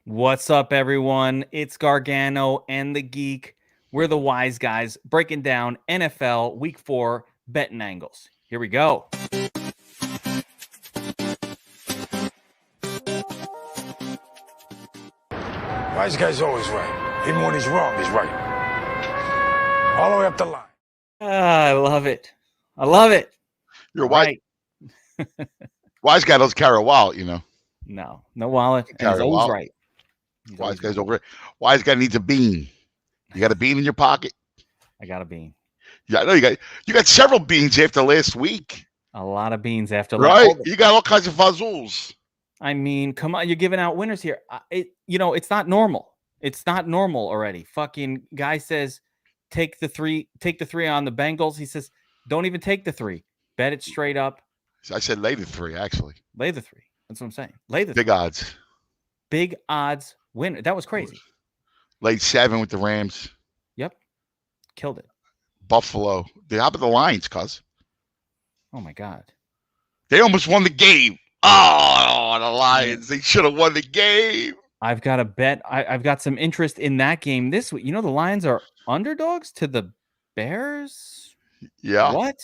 What's up, everyone? It's Gargano and the Geek. We're the Wise Guys breaking down NFL Week 4 betting angles. Here we go. Wise guy's always right. Even when he's wrong, he's right. All the way up the line. I love it. I love it. You're right. Wise guy doesn't carry a wallet, you know. No wallet. And he's always right. Wise guy's over it. Wise guy needs a bean. You got a bean in your pocket? I got a bean. Yeah, I know you got several beans after last week. A lot of beans after last week. Right? You got all kinds of fuzzles. I mean, come on, you're giving out winners here. It's not normal. It's not normal already. Fucking guy says, take the three on the Bengals. He says, don't even take the 3. Bet it straight up. I said lay the 3, actually. Lay the 3. That's what I'm saying. Lay the 3. Big odds. Big odds winner. That was crazy. Laid 7 with the Rams. Yep. Killed it. Buffalo. How about the Lions, cuz? Oh, my God. They almost won the game. Oh, the Lions. They should have won the game. I've got a bet. I've got some interest in that game this week. You know, the Lions are underdogs to the Bears? Yeah. What?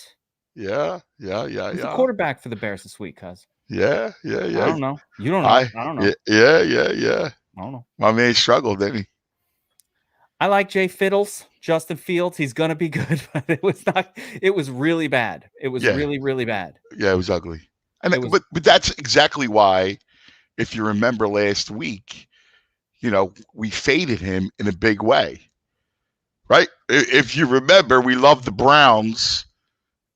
Yeah. Who's the quarterback for the Bears this week, cuz? Yeah. I don't know. You don't know. I don't know. Yeah. I don't know. My man struggled, didn't he? I like Jay Fiddles, Justin Fields. He's gonna be good, but it was not. It was really bad. It was really, really bad. Yeah, it was ugly. And but that's exactly why, if you remember last week, we faded him in a big way, right? If you remember, we loved the Browns,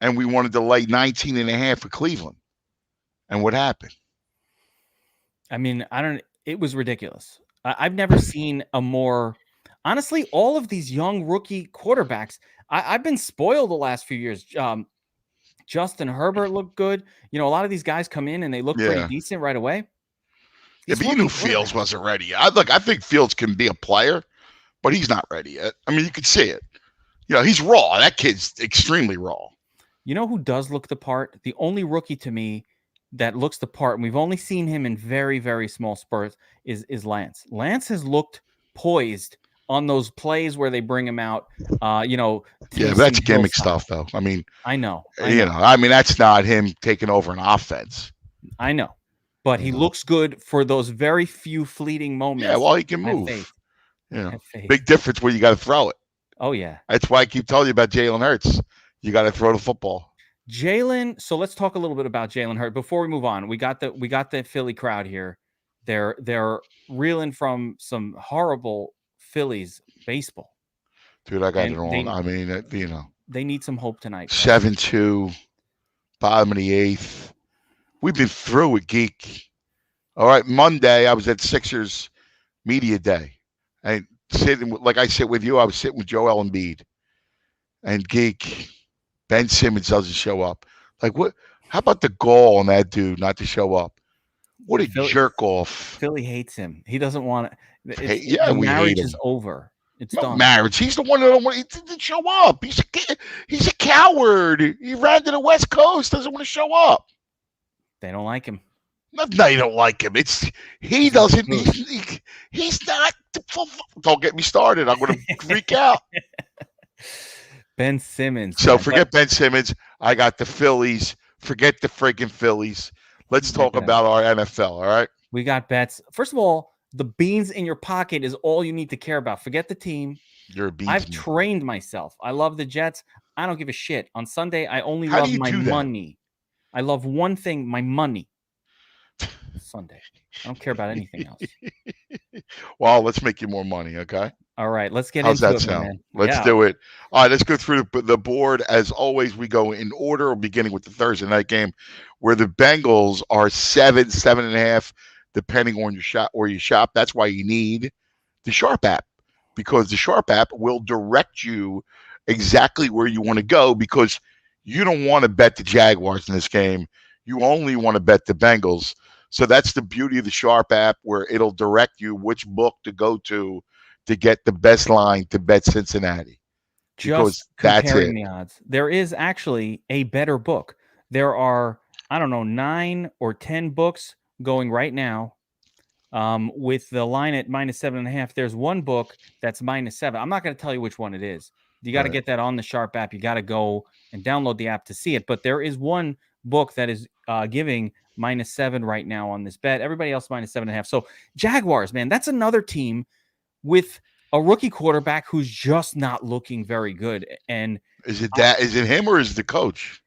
and we wanted to lay 19.5 for Cleveland. And what happened? I mean, it was ridiculous. I've never seen a more. Honestly, all of these young rookie quarterbacks, I've been spoiled the last few years. Justin Herbert looked good. A lot of these guys come in and they look pretty decent right away. Yeah, but you knew Fields wasn't ready yet. I think Fields can be a player, but he's not ready yet. I mean, you could see it. He's raw. That kid's extremely raw. You know who does look the part? The only rookie to me that looks the part, and we've only seen him in very, very small spurts, is Lance. Lance has looked poised on those plays where they bring him out, Yeah, that's gimmick stuff, though. I mean, I know. I mean, that's not him taking over an offense. I know, but he looks good for those very few fleeting moments. Yeah, well, he can move. Big difference where you got to throw it. Oh yeah, that's why I keep telling you about Jalen Hurts. You got to throw the football. Jalen. So let's talk a little bit about Jalen Hurts before we move on. We got the Philly crowd here. They're reeling from some horrible Phillies baseball. Dude, I got it wrong. I mean, they need some hope tonight. 7-2, bottom of the 8th. We've been through with Geek. All right, Monday I was at Sixers Media Day, and like I sit with you, I was sitting with Joel Embiid, and Geek. Ben Simmons doesn't show up. Like what? How about the goal on that dude not to show up? What a jerk off! Philly hates him. He doesn't want it. The marriage is over. It's done. Marriage. He's the one that don't want. He didn't show up. He's a coward. He ran to the West Coast. Doesn't want to show up. They don't like him. No, you don't like him. He doesn't. He's not. Don't get me started. I'm going to freak out. Ben Simmons. So forget Ben Simmons. I got the Phillies. Forget the freaking Phillies. Let's talk about our NFL, all right? We got bets. First of all, the beans in your pocket is all you need to care about. Forget the team. You're a beans. I've trained myself. I love the Jets. I don't give a shit. On Sunday, I only love my money. I love one thing, my money. Sunday. I don't care about anything else. Well, let's make you more money, okay? All right, let's get into it. How's that sound? Let's do it. All right, let's go through the board. As always, we go in order, beginning with the Thursday night game, where the Bengals are 7.5, depending on your shop or you shop. That's why you need the Sharp app, because the Sharp app will direct you exactly where you want to go, because you don't want to bet the Jaguars in this game. You only want to bet the Bengals. So that's the beauty of the Sharp app, where it'll direct you which book to go to get the best line to bet Cincinnati. Just comparing the odds. There is actually a better book. There are, 9 or 10 books going right now With the line at -7.5, there's one book that's -7. I'm not going to tell you which one it is. You got to Right. get that on the Sharp app. You got to go and download the app to see it. But there is one book that is giving -7 right now on this bet. Everybody else -7.5. So Jaguars, man, that's another team with a rookie quarterback who's just not looking very good. And Is it him or is it the coach?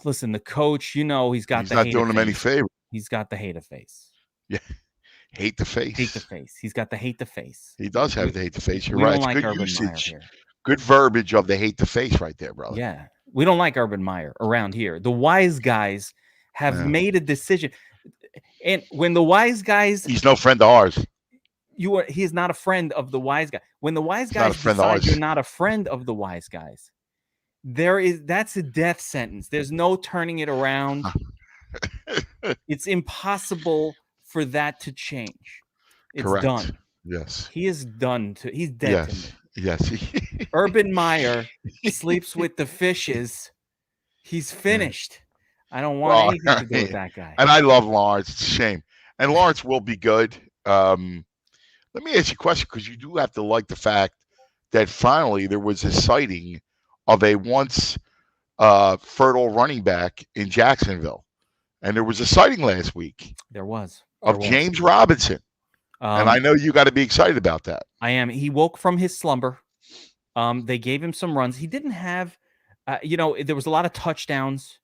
listen, the coach, he's got He's the not hater doing him any face. favor. He's got the hater face. Yeah, hate the Hate the face. face. He's got the hate the face. He does have We, the hate the face. You're we right. don't It's like good Urban Meyer usage, here. good verbiage of the hate the face right there, brother. Yeah. We don't like Urban Meyer around here. The wise guys have Yeah. made a decision. And when the wise guys, He's no friend of ours. he is not a friend of the wise guy. When the wise He's not a guys friend of decide ours. you're not a friend of the wise guys, that's a death sentence. There's no turning it around. It's impossible for that to change. It's Correct. done. Yes. He is done. He's dead to me. Yes. Urban Meyer sleeps with the fishes. He's finished. I don't want anything to do with that guy. And I love Lawrence. It's a shame. And Lawrence will be good. Let me ask you a question, because you do have to like the fact that finally there was a sighting of a once fertile running back in Jacksonville. And there was a sighting last week There was. of James Robinson. And I know you got to be excited about that. I am. He woke from his slumber. They gave him some runs. He didn't have, there was a lot of touchdowns.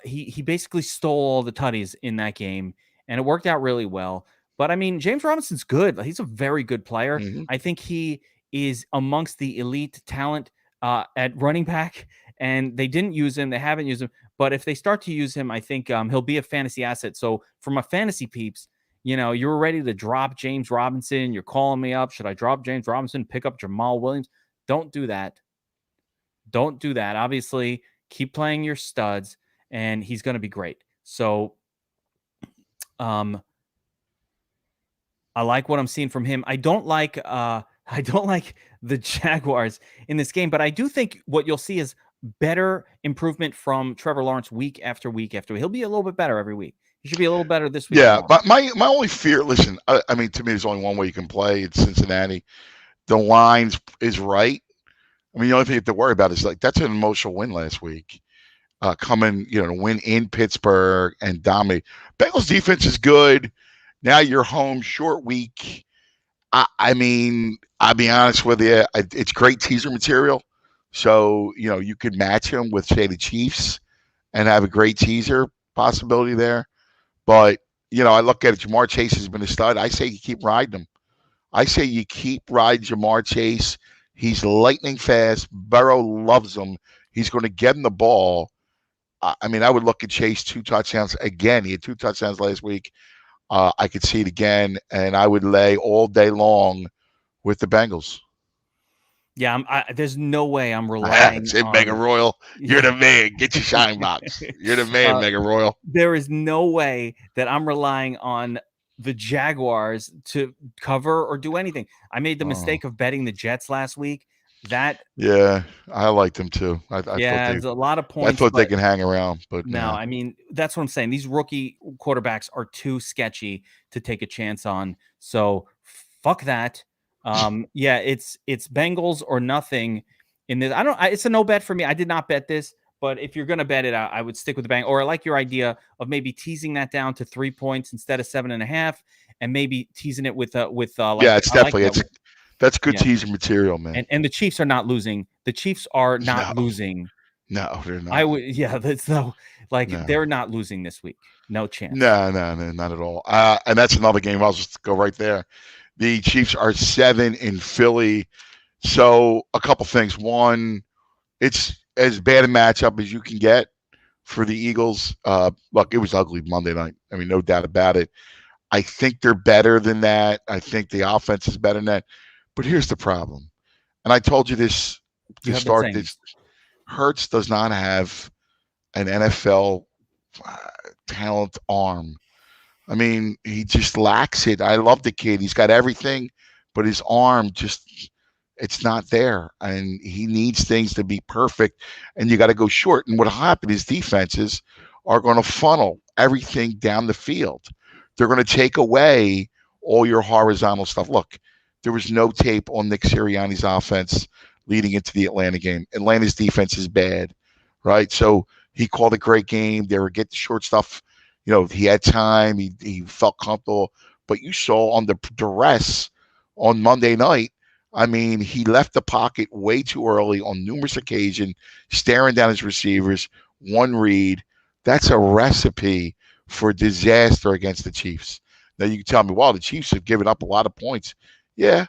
He basically stole all the tutties in that game, and it worked out really well. But I mean, James Robinson's good. He's a very good player. Mhm. I think he is amongst the elite talent at running back, and they didn't use him. They haven't used him. But if they start to use him, I think he'll be a fantasy asset. So from a fantasy peeps, you're ready to drop James Robinson. You're calling me up. Should I drop James Robinson, pick up Jamal Williams? Don't do that. Don't do that. Obviously, keep playing your studs, and he's going to be great. So, I like what I'm seeing from him. I don't like the Jaguars in this game, but I do think what you'll see is better improvement from Trevor Lawrence week after week after week. He'll be a little bit better every week. He should be a little better this week. Yeah, but my only fear, listen, I mean, to me, there's only one way you can play. It's Cincinnati. The line is right. I mean, the only thing you have to worry about is that's an emotional win last week. Coming, to win in Pittsburgh and dominate. Bengals defense is good. Now you're home, short week. I mean, I'll be honest with you, it's great teaser material. So, you could match him with, say, the Chiefs and have a great teaser possibility there. But, I look at it, Jamar Chase has been a stud. I say you keep riding him. I say you keep riding Jamar Chase. He's lightning fast. Burrow loves him. He's going to get him the ball. I mean, I would look at Chase 2 touchdowns again. He had 2 touchdowns last week. I could see it again, and I would lay all day long with the Bengals. Yeah, there's no way I'm relying That's it, on Mega Royal. You're the man. Get your shine box. You're the man, Mega Royal. There is no way that I'm relying on the Jaguars to cover or do anything. I made the mistake of betting the Jets last week. Yeah, I liked them too. I there's a lot of points. I thought they can hang around, but no. I mean, that's what I'm saying. These rookie quarterbacks are too sketchy to take a chance on. So fuck that. Yeah, it's Bengals or nothing in this. It's a no bet for me. I did not bet this, but if you're gonna bet it, I would stick with the Bengals. Or I like your idea of maybe teasing that down to 3 points instead of 7.5, and maybe teasing it with it's definitely that's good teaser material, man. And the Chiefs are not losing. The Chiefs are not losing. No, they're not. That's they're not losing this week. No chance. No, not at all. And that's another game. I'll just go right there. The Chiefs are 7 in Philly. So a couple things. One, it's as bad a matchup as you can get for the Eagles. Look, it was ugly Monday night. I mean, no doubt about it. I think they're better than that. I think the offense is better than that. But here's the problem. And I told you this to start this. Hurts does not have an NFL talent arm. I mean, he just lacks it. I love the kid. He's got everything, but his arm it's not there. And he needs things to be perfect, and you got to go short. And what happened is defenses are going to funnel everything down the field. They're going to take away all your horizontal stuff. Look, there was no tape on Nick Sirianni's offense leading into the Atlanta game. Atlanta's defense is bad, right? So he called a great game. They were getting short stuff. He had time. He felt comfortable. But you saw on the duress on Monday night, I mean, he left the pocket way too early on numerous occasions, staring down his receivers, one read. That's a recipe for disaster against the Chiefs. Now, you can tell me, well, the Chiefs have given up a lot of points. Yeah,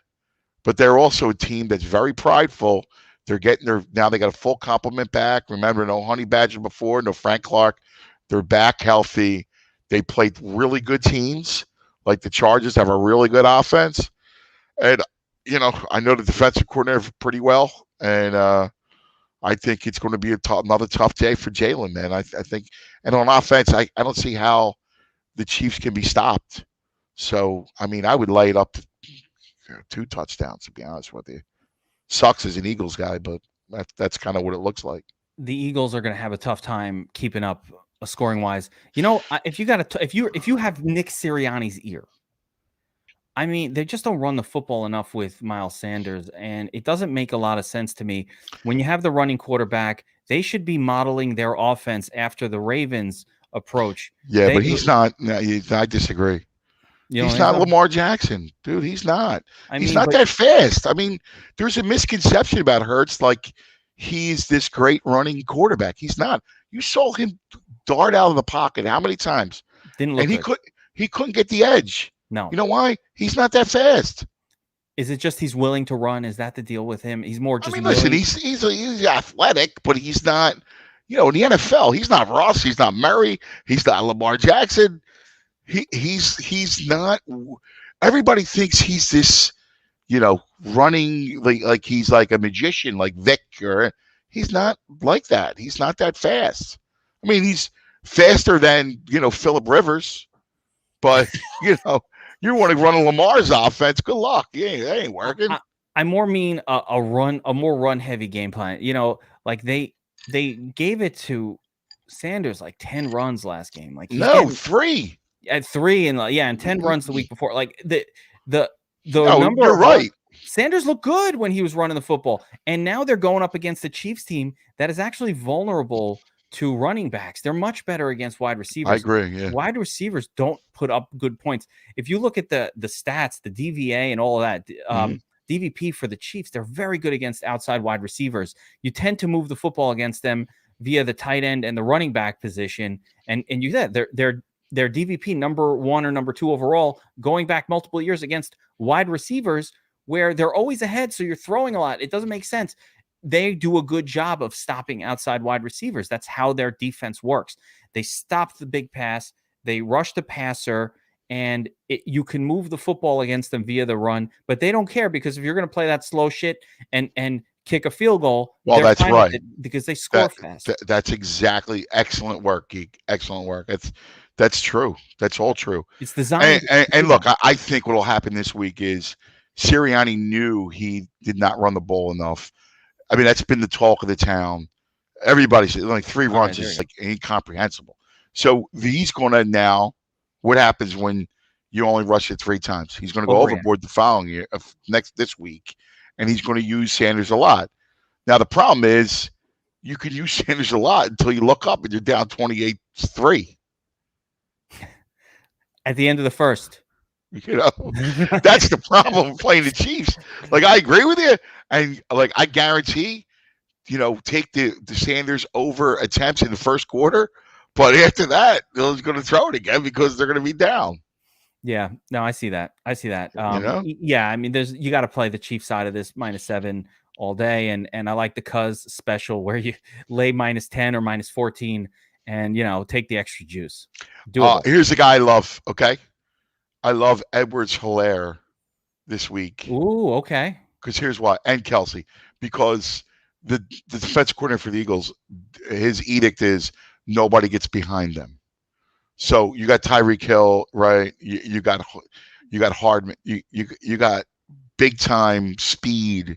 but they're also a team that's very prideful. They're getting now they got a full complement back. Remember, no Honey Badger before, no Frank Clark. They're back healthy. They played really good teams. Like the Chargers have a really good offense. And, I know the defensive coordinator pretty well. And I think it's going to be another tough day for Jalen, man. I think, and on offense, I don't see how the Chiefs can be stopped. So, I mean, I would lay it up to 2 touchdowns, to be honest with you. Sucks as an Eagles guy, but that's kind of what it looks like. The Eagles are going to have a tough time keeping up scoring wise. If you have Nick Sirianni's ear, I mean, they just don't run the football enough with Miles Sanders, and it doesn't make a lot of sense to me. When you have the running quarterback, they should be modeling their offense after the Ravens approach. Yeah, but he's not. I disagree. He's not Lamar Jackson, dude. He's not. He's not that fast. I mean, there's a misconception about Hurts, like he's this great running quarterback. He's not. You saw him dart out of the pocket how many times? Didn't look good. He couldn't get the edge. No. You know why? He's not that fast. Is it just he's willing to run? Is that the deal with him? He's more just. I mean, listen, he's athletic, but he's not. In the NFL, he's not Ross. He's not Murray. He's not Lamar Jackson. He's not. Everybody thinks he's this, running like he's like a magician, like Vic. Or he's not like that. He's not that fast. I mean, he's faster than Phillip Rivers, but you want to run a Lamar's offense. Good luck. Yeah, that ain't working. I more mean a more run heavy game plan. Like they gave it to Sanders like 10 runs last game. Like 3. At 3 and 10 runs the week before. Like the no, number. You're right. Sanders looked good when he was running the football, and now they're going up against the Chiefs team that is actually vulnerable to running backs. They're much better against wide receivers. I agree. Yeah. Wide receivers don't put up good points. If you look at the stats, the DVA and all of that, DVP for the Chiefs, they're very good against outside wide receivers. You tend to move the football against them via the tight end and the running back position, and you said they're DVP number 1 or number 2 overall, going back multiple years against wide receivers where they're always ahead. So you're throwing a lot. It doesn't make sense. They do a good job of stopping outside wide receivers. That's how their defense works. They stop the big pass. They rush the passer, and you can move the football against them via the run, but they don't care because if you're going to play that slow shit and kick a field goal, well, that's right, because they score fast. That's exactly excellent work, Geek. Excellent work. That's true. That's all true. It's designed. And look, I think what will happen this week is Sirianni knew he did not run the ball enough. I mean, that's been the talk of the town. Everybody said like 3 runs is like incomprehensible. So he's going to now. What happens when you only rush it 3 times? He's going to go overboard the following year, this week, and he's going to use Sanders a lot. Now the problem is you can use Sanders a lot until you look up and you're down 28-3 at the end of the first. That's the problem playing the Chiefs. Like, I agree with you, and like I guarantee, take the Sanders over attempts in the first quarter, but after that, they're going to throw it again because they're going to be down. Yeah, no, I see that. Yeah, I mean, you got to play the Chiefs side of this -7 all day, and I like the Cuz special where you lay -10 or -14, and take the extra juice. Here's a guy I love. Okay. I love Edwards-Helaire this week. Ooh, okay. Because here's why. And Kelsey. Because the defensive coordinator for the Eagles, his edict is nobody gets behind them. So you got Tyreek Hill, right? You got Hardman. You got big time speed.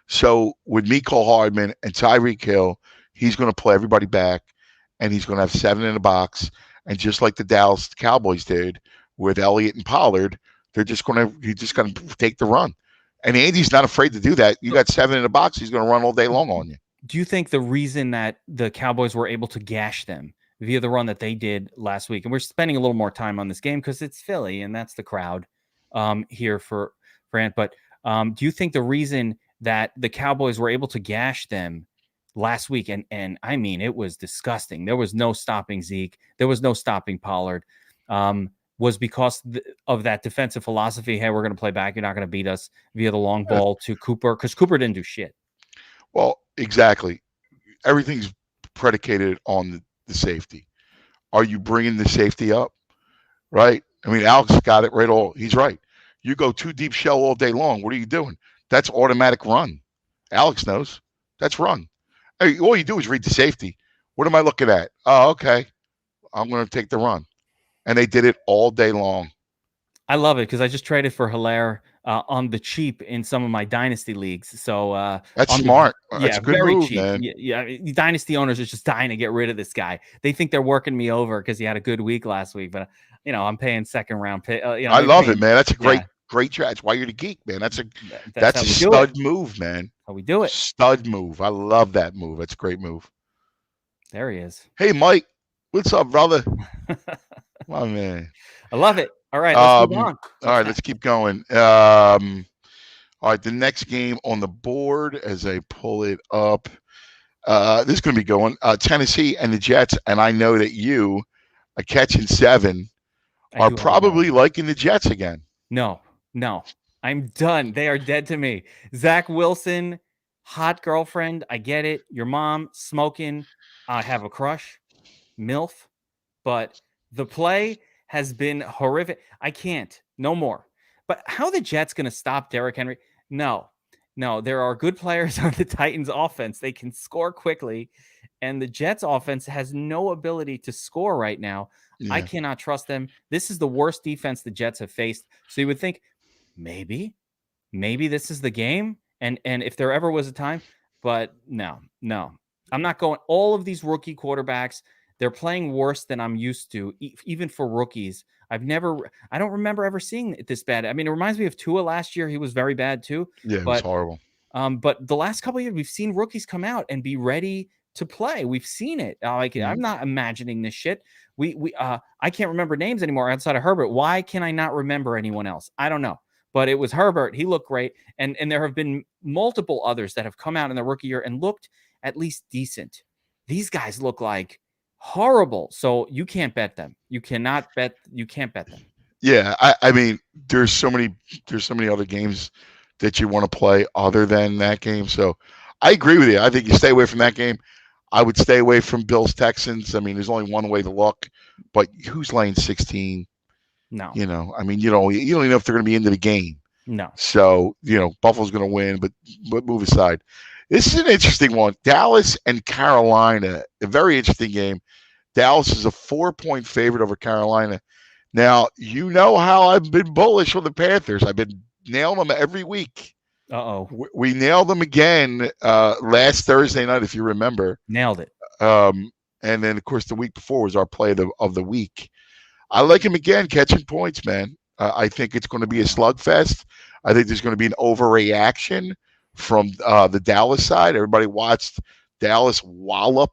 So with Mecole Hardman and Tyreek Hill, he's going to play everybody back, and he's going to have 7 in the box. And just like the Dallas Cowboys did with Elliott and Pollard, He's just gonna take the run. And Andy's not afraid to do that. You got 7 in the box, he's gonna run all day long on you. Do you think the reason that the Cowboys were able to gash them via the run that they did last week, and we're spending a little more time on this game because it's Philly and that's the crowd here for Ant, but do you think the reason that the Cowboys were able to gash them last week, and I mean, it was disgusting. There was no stopping Zeke. There was no stopping Pollard. Was because of that defensive philosophy. Hey, we're going to play back. You're not going to beat us via the long ball to Cooper because Cooper didn't do shit. Well, exactly. Everything's predicated on the safety. Are you bringing the safety up? Right? I mean, Alex got it right. He's right. You go 2 deep shell all day long. What are you doing? That's automatic run. Alex knows. That's run. Hey, all you do is read the safety. What am I looking at? Oh, okay. I'm going to take the run. And they did it all day long. I love it because I just traded for Hilaire on the cheap in some of my dynasty leagues. So that's smart. That's yeah, a good very move, cheap. man. Yeah, dynasty owners are just dying to get rid of this guy. They think they're working me over because he had a good week last week, but I'm paying second round pick. I love it, man. That's a great trade. That's why you're the geek, man. That's a stud move, man. How we do it? Stud move. I love that move. That's a great move. There he is. Hey, Mike. What's up, brother? My man. I love it. All right, let's move on. All right, let's keep going. All right, the next game on the board as I pull it up. This is going to be going Tennessee and the Jets, and I know that you, a catching 7, are probably liking the Jets again. No, I'm done. They are dead to me. Zach Wilson, hot girlfriend. I get it. Your mom smoking. I have a crush, MILF, but the play has been horrific. I can't. No more. But how are the Jets going to stop Derrick Henry? No. There are good players on the Titans offense. They can score quickly. And the Jets offense has no ability to score right now. Yeah. I cannot trust them. This is the worst defense the Jets have faced. So you would think maybe this is the game. And if there ever was a time, but no. I'm not going. All of these rookie quarterbacks, they're playing worse than I'm used to, even for rookies. I don't remember ever seeing it this bad. I mean, it reminds me of Tua last year. He was very bad too. Yeah, it was horrible. But the last couple of years, we've seen rookies come out and be ready to play. We've seen it. I'm not imagining this shit. I can't remember names anymore outside of Herbert. Why can I not remember anyone else? I don't know. But it was Herbert. He looked great. And there have been multiple others that have come out in the rookie year and looked at least decent. These guys look like horrible. So you can't bet them. You can't bet them. Yeah, I mean, there's so many other games that you want to play other than that game. So I agree with you. I think you stay away from that game. I would stay away from Bills Texans. I mean, there's only one way to look, but who's laying 16? No. I mean, you don't even know if they're going to be into the game. No. So, Buffalo's going to win, but move aside. This is an interesting one. Dallas and Carolina, a very interesting game. Dallas is a 4-point favorite over Carolina. Now, you know how I've been bullish on the Panthers. I've been nailing them every week. Uh-oh. We nailed them again last Thursday night, if you remember. Nailed it. And then, of course, the week before was our play of the week. I like him again, catching points, man. I think it's going to be a slugfest. I think there's going to be an overreaction from the Dallas side. Everybody watched Dallas wallop.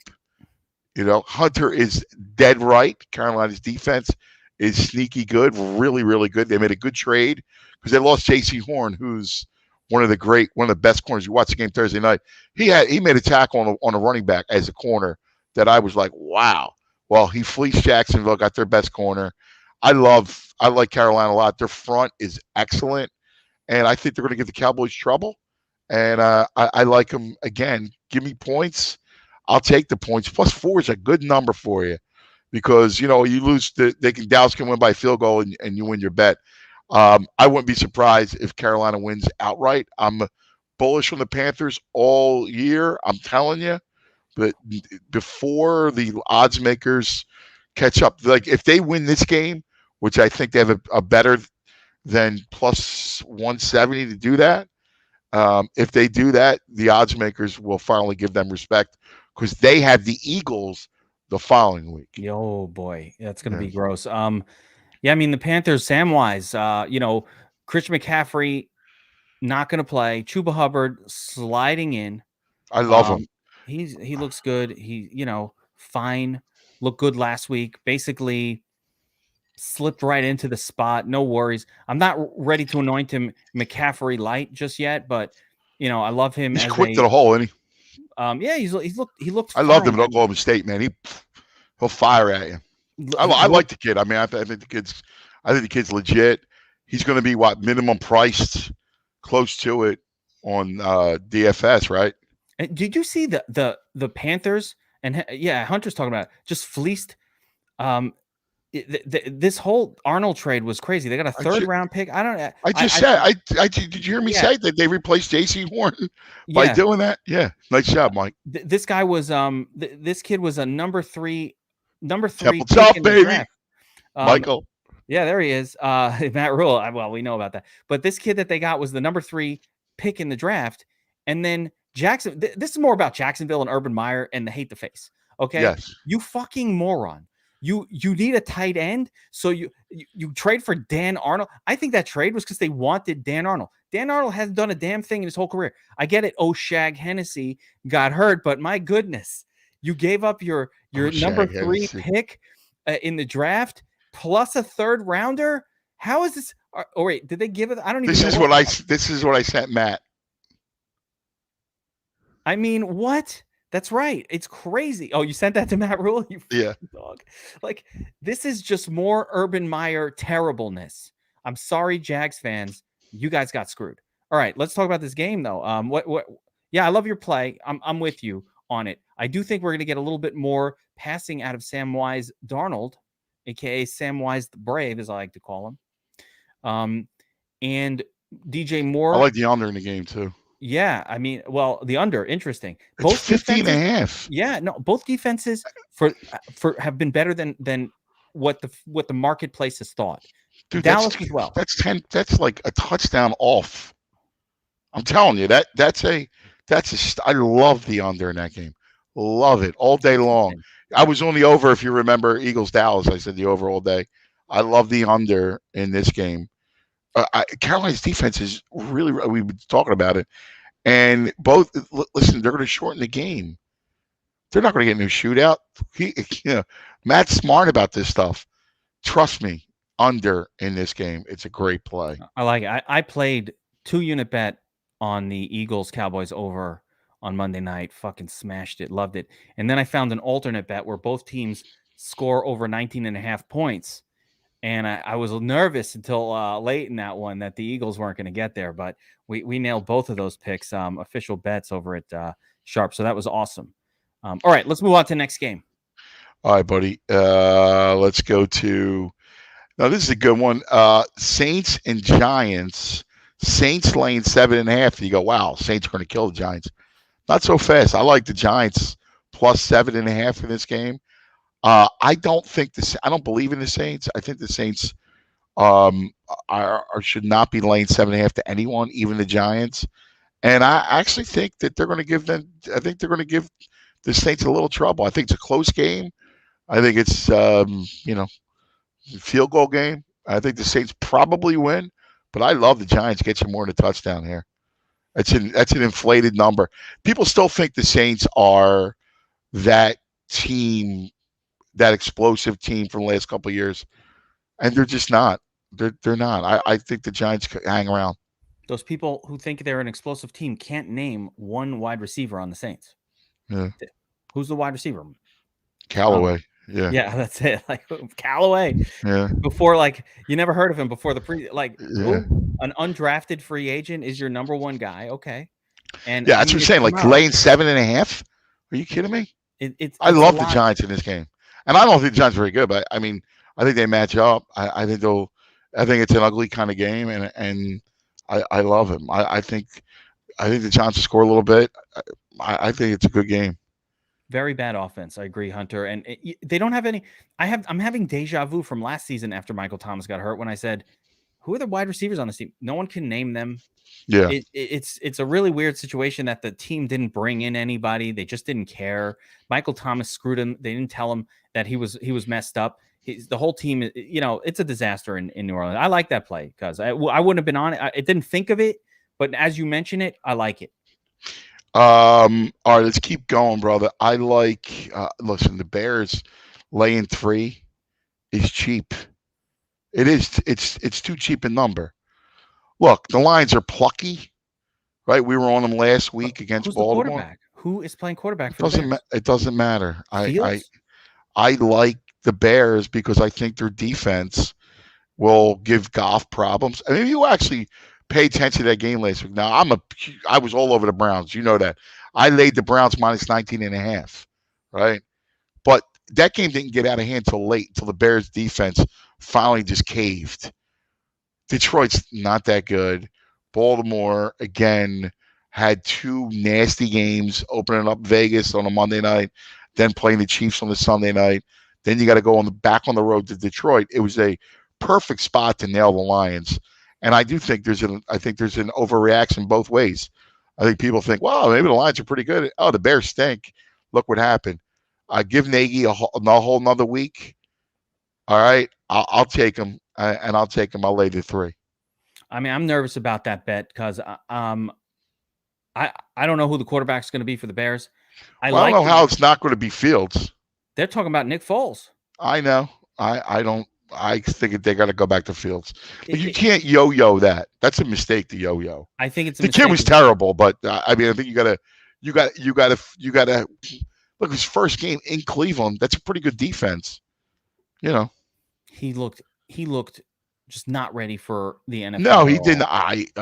Hunter is dead right. Carolina's defense is sneaky good, really, really good. They made a good trade because they lost J.C. Horn, who's one of the best corners. You watched the game Thursday night. He made a tackle on a running back as a corner that I was like, wow. Well, he fleeced Jacksonville, got their best corner. I like Carolina a lot. Their front is excellent, and I think they're going to give the Cowboys trouble. And I like them again. Give me points. I'll take the points. +4 is a good number for you because, you lose. Dallas can win by field goal and you win your bet. I wouldn't be surprised if Carolina wins outright. I'm bullish on the Panthers all year. I'm telling you. But before the odds makers catch up, like if they win this game, which I think they have a better than +170 to do that. If they do that, the odds makers will finally give them respect because they have the Eagles the following week. Oh boy, that's going to be gross. Yeah, I mean the Panthers, Samwise, Chris McCaffrey not going to play. Chuba Hubbard sliding in. I love him. Um, he looks good. He, fine. Looked good last week. Basically slipped right into the spot. No worries. I'm not ready to anoint him McCaffrey light just yet, but I love him He's as quick to the hole, isn't he? yeah, he looked I loved him fine. at Oklahoma State, man. He'll fire at you. I like the kid. I mean, I think the kid's legit. He's going to be minimum priced, close to it on DFS, right? Did you see the Panthers and yeah, Hunter's talking about it, just fleeced. This whole Arnold trade was crazy. They got a third round pick. I don't. I just said. Did you hear me say that they replaced J.C. Horn by doing that? Yeah, nice job, Mike. This guy was this kid was a number three Temple pick tough, in the baby. draft. Michael. Yeah, there he is. Matt Rule. Well, we know about that. But this kid that they got was the number 3 pick in the draft, and then Jackson. This is more about Jacksonville and Urban Meyer and the hate the face. Okay. Yes. You fucking moron. You need a tight end, so you trade for Dan Arnold. I think that trade was because they wanted Dan Arnold. Dan Arnold hasn't done a damn thing in his whole career. I get it. Shag Hennessy got hurt, but my goodness, you gave up your number 3 pick in the draft plus a third rounder. How is this? Oh wait, did they give it? I don't even. This is what I sent Matt. I mean, what? That's right. It's crazy. Oh, you sent that to Matt Rule? You dog. Like, this is just more Urban Meyer terribleness. I'm sorry, Jags fans. You guys got screwed. All right, let's talk about this game, though. Yeah, I love your play. I'm with you on it. I do think we're going to get a little bit more passing out of Samwise Darnold, a.k.a. Samwise the Brave, as I like to call him. And DJ Moore. I like the under in the game, too. Yeah, I mean, well, the under, interesting. Both 50.5. Yeah, no, both defenses for have been better than what the marketplace has thought. Dude, Dallas as well. That's 10. That's like a touchdown off. I'm telling you, I love the under in that game. Love it all day long. I was on the over, if you remember, Eagles Dallas. I said the over all day. I love the under in this game. Carolina's defense is really. We've been talking about it. And listen, they're going to shorten the game. They're not going to get into a shootout. Matt's smart about this stuff. Trust me, under in this game. It's a great play. I like it. I played 2-unit bet on the Eagles Cowboys over on Monday night. Fucking smashed it. Loved it. And then I found an alternate bet where both teams score over 19.5 points. And I was nervous until late in that one that the Eagles weren't going to get there, but we nailed both of those picks, official bets over at Sharp. So that was awesome. All right, let's move on to the next game. All right, buddy. Let's go to now. This is a good one. Saints and Giants. Saints laying 7.5. You go, wow, Saints are going to kill the Giants. Not so fast. I like the Giants plus 7.5 in this game. I don't believe in the Saints. I think the Saints should not be laying 7.5 to anyone, even the Giants. And I actually think that they're going to give the Saints a little trouble. I think it's a close game. I think it's field goal game. I think the Saints probably win, but I love the Giants get you more than a touchdown here. That's an inflated number. People still think the Saints are that team, that explosive team from the last couple of years, and they're just not. They're not. I think the Giants hang around. Those people who think they're an explosive team can't name one wide receiver on the Saints. Yeah. Who's the wide receiver? Callaway. Yeah, that's it. Like Callaway. Yeah. Before, you never heard of him before an undrafted free agent is your number one guy. Okay. And yeah, that's what I'm saying. Like laying 7.5. Are you kidding me? I love the Giants in this game, and I don't think the Giants are very good, but I mean, I think they match up. I think it's an ugly kind of game, and I love him. I think the Giants will score a little bit. I think it's a good game. Very bad offense. I agree, Hunter. And they don't have any. I'm having deja vu from last season after Michael Thomas got hurt when I said, "Who are the wide receivers on this team?" No one can name them. Yeah, it's a really weird situation that the team didn't bring in anybody. They just didn't care. Michael Thomas screwed him. They didn't tell him that he was messed up. the whole team, it's a disaster in New Orleans. I like that play because I wouldn't have been on it. I didn't think of it, but as you mention it, I like it. All right, let's keep going, brother. I like. Listen, the Bears laying 3 is cheap. It is. It's too cheap a number. Look, the Lions are plucky, right? We were on them last week against Who's the Baltimore. quarterback? Who is playing quarterback It for the doesn't. Bears? It doesn't matter. Fields? I like the Bears because I think their defense will give Goff problems. I mean, you actually pay attention to that game last week. Now, I was all over the Browns. You know that. I laid the Browns minus 19.5, right? But that game didn't get out of hand till late, until the Bears defense finally just caved. Detroit's not that good. Baltimore, again, had 2 nasty games, opening up Vegas on a Monday night, then playing the Chiefs on the Sunday night. Then you got to go back on the road to Detroit. It was a perfect spot to nail the Lions. And I do think there's an overreaction both ways. I think people think, well, maybe the Lions are pretty good. Oh, the Bears stink. Look what happened. I give Nagy a whole another week. All right, I'll take him, and I'll take him. I'll lay the 3. I mean, I'm nervous about that bet because I don't know who the quarterback's going to be for the Bears. I don't know how it's not going to be Fields. They're talking about Nick Foles. I know. I don't. I think they got to go back to Fields. But you can't yo-yo that. That's a mistake to yo-yo. I think it's a the mistake. Kid was terrible, but I mean, I think you gotta look. His first game in Cleveland. That's a pretty good defense. He looked just not ready for the NFL. No, he didn't.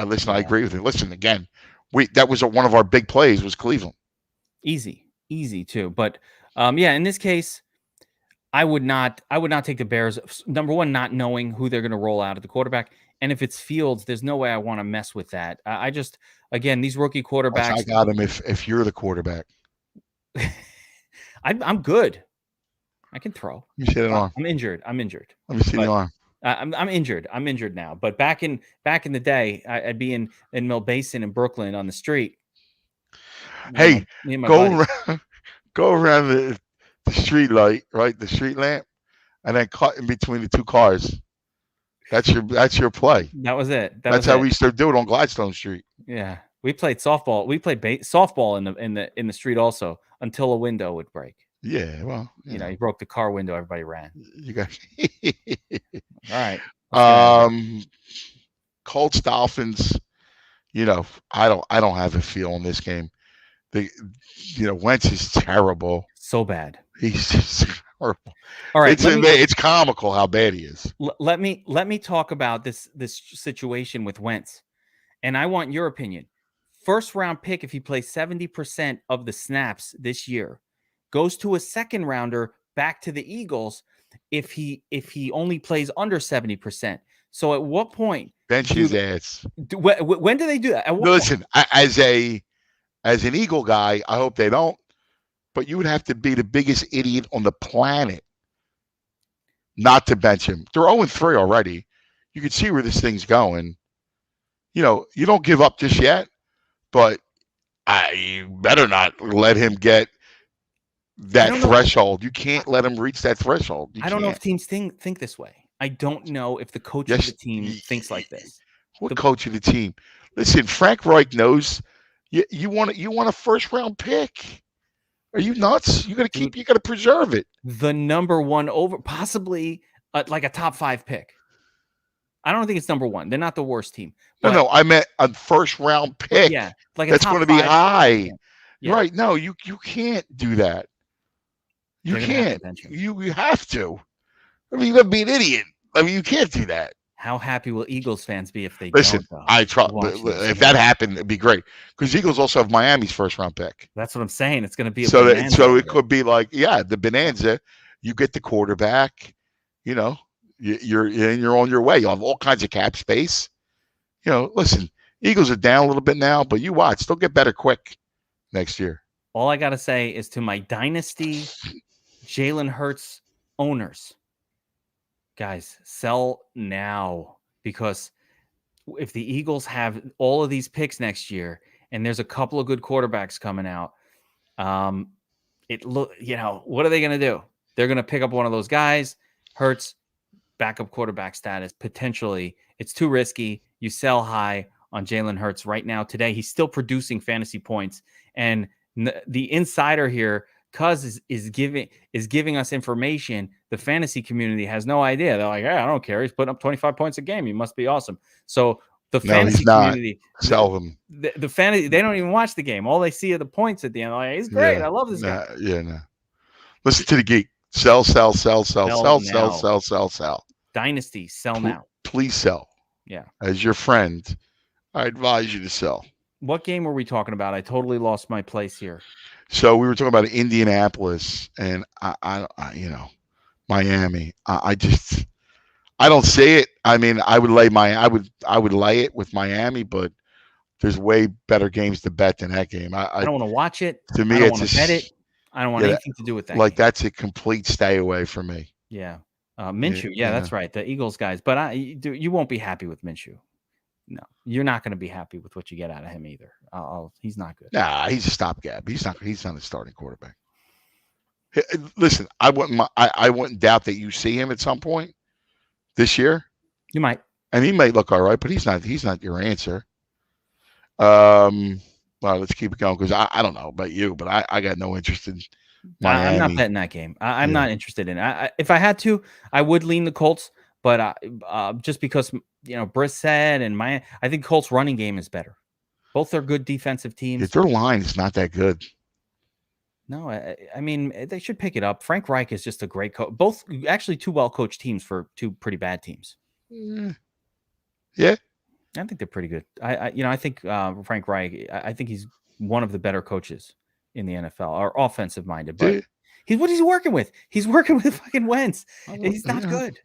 Listen. Yeah. I agree with you. Listen again. That was one of our big plays was Cleveland. Easy too. But in this case, I would not take the Bears. Number one, not knowing who they're going to roll out at the quarterback, and if it's Fields, there's no way I want to mess with that. I just, again, these rookie quarterbacks. I got him. If you're the quarterback, I'm good. I can throw. You see an arm. I'm injured. Let me see the arm. I'm injured. I'm injured now. But back in the day, I'd be in Mill Basin in Brooklyn on the street. Hey, go around the street light, right? The street lamp, and then cut in between the 2 cars. That's your play. That was it. That's how we used to do it on Gladstone Street. Yeah, we played softball. We played softball in the street also until a window would break. Yeah, well, you broke the car window. Everybody ran. You got all right. Colts Dolphins. I don't have a feel in this game. Wentz is terrible. So bad. He's just horrible. All right, it's comical how bad he is. Let me talk about this situation with Wentz, and I want your opinion. First round pick, if he plays 70% of the snaps this year, goes to a second rounder back to the Eagles if he only plays under 70%. So at what point bench his ass? When do they do that? Listen, as an Eagle guy, I hope they don't. But you would have to be the biggest idiot on the planet not to bench him. They're 0-3 already. You can see where this thing's going. You don't give up just yet, but I better not let him get that threshold. You can't let him reach that threshold. I don't know if teams think this way. I don't know if the coach of the team thinks like this. What coach of the team? Listen, Frank Reich knows you want a first round pick. Are you nuts? You got to preserve it. The number one over, possibly like a top 5 pick. I don't think it's number 1. They're not the worst team. But, no, I meant a first round pick. Yeah, like that's going to be high. Yeah. Right? No, you can't do that. You can't. You have to. I mean, you got to be an idiot. I mean, you can't do that. How happy will Eagles fans be if they listen? Don't, I try. If that happened, it'd be great because Eagles also have Miami's first round pick. That's what I'm saying. It's going to be so it could be like the bonanza. You get the quarterback. You're on your way. You have all kinds of cap space. Listen, Eagles are down a little bit now, but you watch, they'll get better quick next year. All I gotta say is to my dynasty Jalen Hurts owners. Guys, sell now, because if the Eagles have all of these picks next year and there's a couple of good quarterbacks coming out, what are they going to do? They're going to pick up one of those guys. Hurts, backup quarterback status, potentially. It's too risky. You sell high on Jalen Hurts right now. Today, he's still producing fantasy points. And the insider here, Cuz is giving us information the fantasy community has no idea. They're like, I don't care. He's putting up 25 points a game. He must be awesome. So the fantasy community, sell him. The fantasy, they don't even watch the game. All they see are the points at the end. Like, he's great. I love this guy. Yeah, no. Listen to the Geek. Sell. Dynasty, sell now. Please sell. Yeah. As your friend, I advise you to sell. What game were we talking about? I totally lost my place here. So we were talking about Indianapolis and I Miami. I don't see it. I mean, I would lay it with Miami, but there's way better games to bet than that game. I don't want to watch it. To me, I don't want to bet it. I don't want anything to do with that. Like, that's a complete stay away for me. Yeah. Minshew. Yeah, that's right. The Eagles guys. But you won't be happy with Minshew. No, you're not going to be happy with what you get out of him either. He's not good. Nah, he's a stopgap. He's not a starting quarterback. Listen, I wouldn't doubt that you see him at some point this year. You might. And he might look all right, but he's not your answer. Well, let's keep it going because I don't know about you, but I got no interest in Miami. I'm not betting that game. I'm not interested in it. If I had to, I would lean the Colts, but just because Brissett and I think Colts running game is better. Both are good defensive teams. Their line is not that good. No, I mean they should pick it up. Frank Reich is just a great coach. Both actually two well-coached teams for two pretty bad teams. Yeah. I think they're pretty good. I think Frank Reich. I think he's one of the better coaches in the NFL, or offensive minded. But what is he working with? He's working with fucking Wentz. He's not good.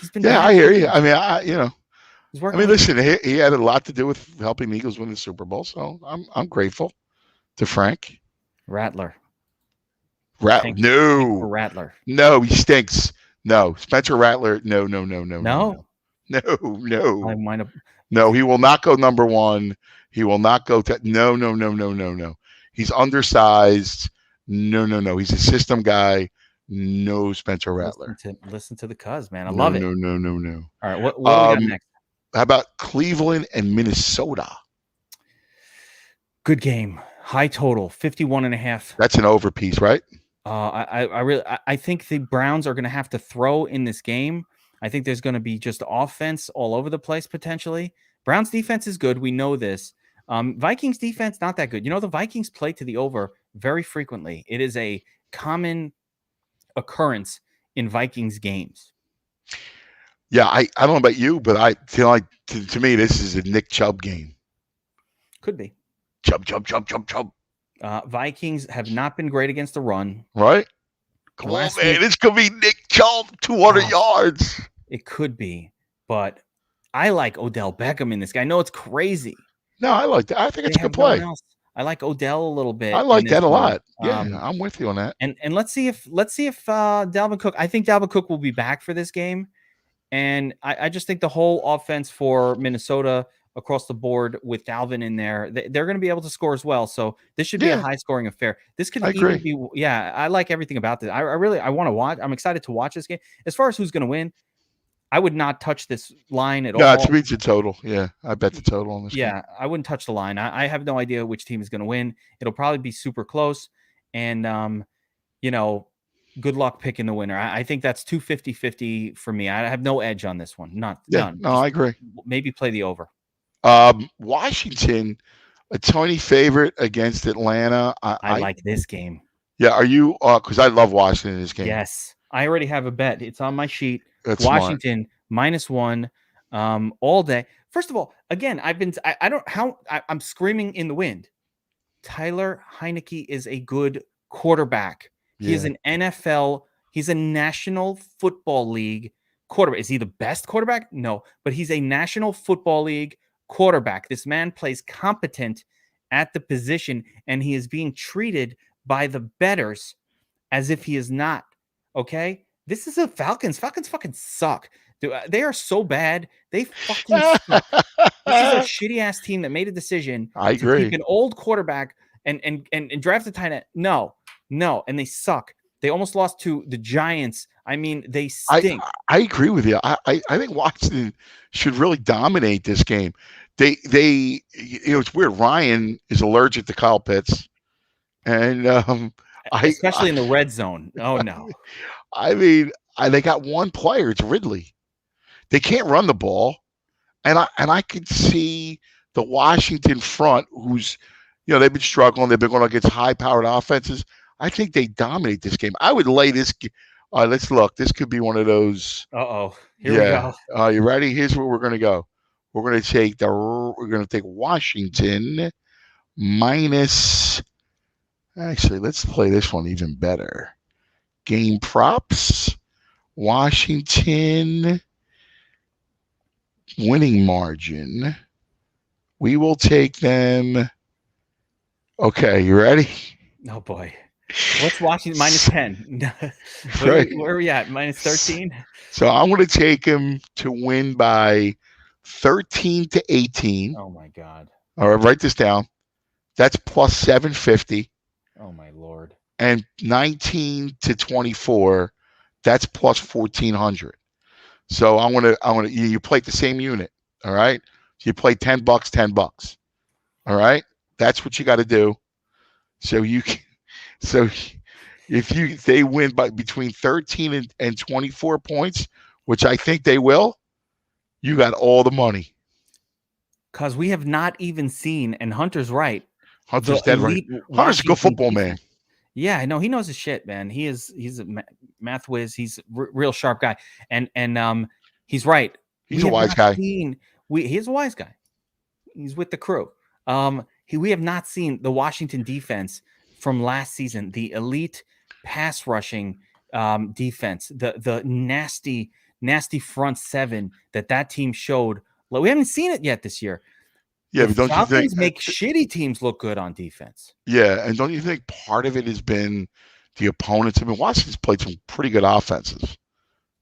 He's been. Yeah, I hear you. I mean, listen, he had a lot to do with helping the Eagles win the Super Bowl, so I'm grateful to Frank. Rattler. No, Rattler. No, he stinks. No, Spencer Rattler. No. I might have. No, he will not go number one. He will not go to no. He's undersized. No. He's a system guy. No, Spencer Rattler. Listen to the cuz, man. I love it. No. All right, what do we got next? How about Cleveland and Minnesota? Good game. High total, 51.5. That's an over piece, right? I think the Browns are going to have to throw in this game. I think there's going to be just offense all over the place potentially. Browns defense is good. We know this. Vikings defense, not that good. The Vikings play to the over very frequently. It is a common occurrence in Vikings games. Yeah, I don't know about you, but I feel like to me this is a Nick Chubb game. Could be. Chubb. Vikings have not been great against the run. Right? Come on, man. This could be Nick Chubb, 200 yards. It could be, but I like Odell Beckham in this guy. I know it's crazy. No, I like that. I think it's a good play. I like Odell a little bit. I like that a lot. Yeah, I'm with you on that. And let's see if Dalvin Cook. I think Dalvin Cook will be back for this game, and I just think the whole offense for Minnesota across the board with Dalvin in there, they're going to be able to score as well. So this should be a high scoring affair. This could even be. Yeah, I like everything about this. I want to watch. I'm excited to watch this game. As far as who's going to win, I would not touch this line at all. No, it reads the total. Yeah, I bet the total on this. Yeah, I wouldn't touch the line. I have no idea which team is going to win. It'll probably be super close. And, good luck picking the winner. I think that's 250-50 for me. I have no edge on this one. None. No, I agree. Maybe play the over. Washington, a tiny favorite against Atlanta. I like this game. Yeah, are you? Because I love Washington in this game. Yes, I already have a bet. It's on my sheet. That's Washington -1 all day. First of all, again, I'm screaming in the wind. Tyler Heineke is a good quarterback. He is an NFL. He's a National Football League quarterback. Is he the best quarterback? No, but he's a National Football League quarterback. This man plays competent at the position, and he is being treated by the bettors as if he is not. Okay? This is the Falcons. Falcons fucking suck. They are so bad. They fucking suck. This is a shitty ass team that made a decision to keep an old quarterback and draft a tight end. No, and they suck. They almost lost to the Giants. I mean, they I stink. I agree with you. I think Washington should really dominate this game. It's weird. Ryan is allergic to Kyle Pitts, and I Especially in the red zone. Oh no. I mean they got one player. It's Ridley. They can't run the ball, and I could see the Washington front, who's they've been struggling. They've been going against high-powered offenses. I think they dominate this game. I would lay this. Let's look. This could be one of those. Uh-oh. Here we go. You ready? Here's where we're going to go. We're going to take Washington minus. Actually, let's play this one even better. Game props. Washington winning margin. We will take them. Okay, you ready? Oh boy. What's Washington? Minus 10. Right. Where are we at? Minus 13? So I'm going to take him to win by 13-18. Oh my God. All right, write this down. That's plus 750. Oh my Lord. And 19-24. That's plus 1400. So you play the same unit. All right. So you play $10, $10. All right. That's what you got to do. So if they win by between 13 and 24 points, which I think they will, you got all the money. Because we have not even seen, and Hunter's right. Hunter's dead right. Hunter's a good football man. Yeah, I know. He knows his shit, man. He's a math whiz. He's a real sharp guy. And he's right. He's a wise guy. He's a wise guy. He's with the crew. We have not seen the Washington defense from last season, the elite pass rushing defense, the nasty front seven that team showed. We haven't seen it yet this year. Yeah, but don't Falcons you think make shitty teams look good on defense? Yeah, and don't you think part of it has been the opponents? I mean, Washington's played some pretty good offenses,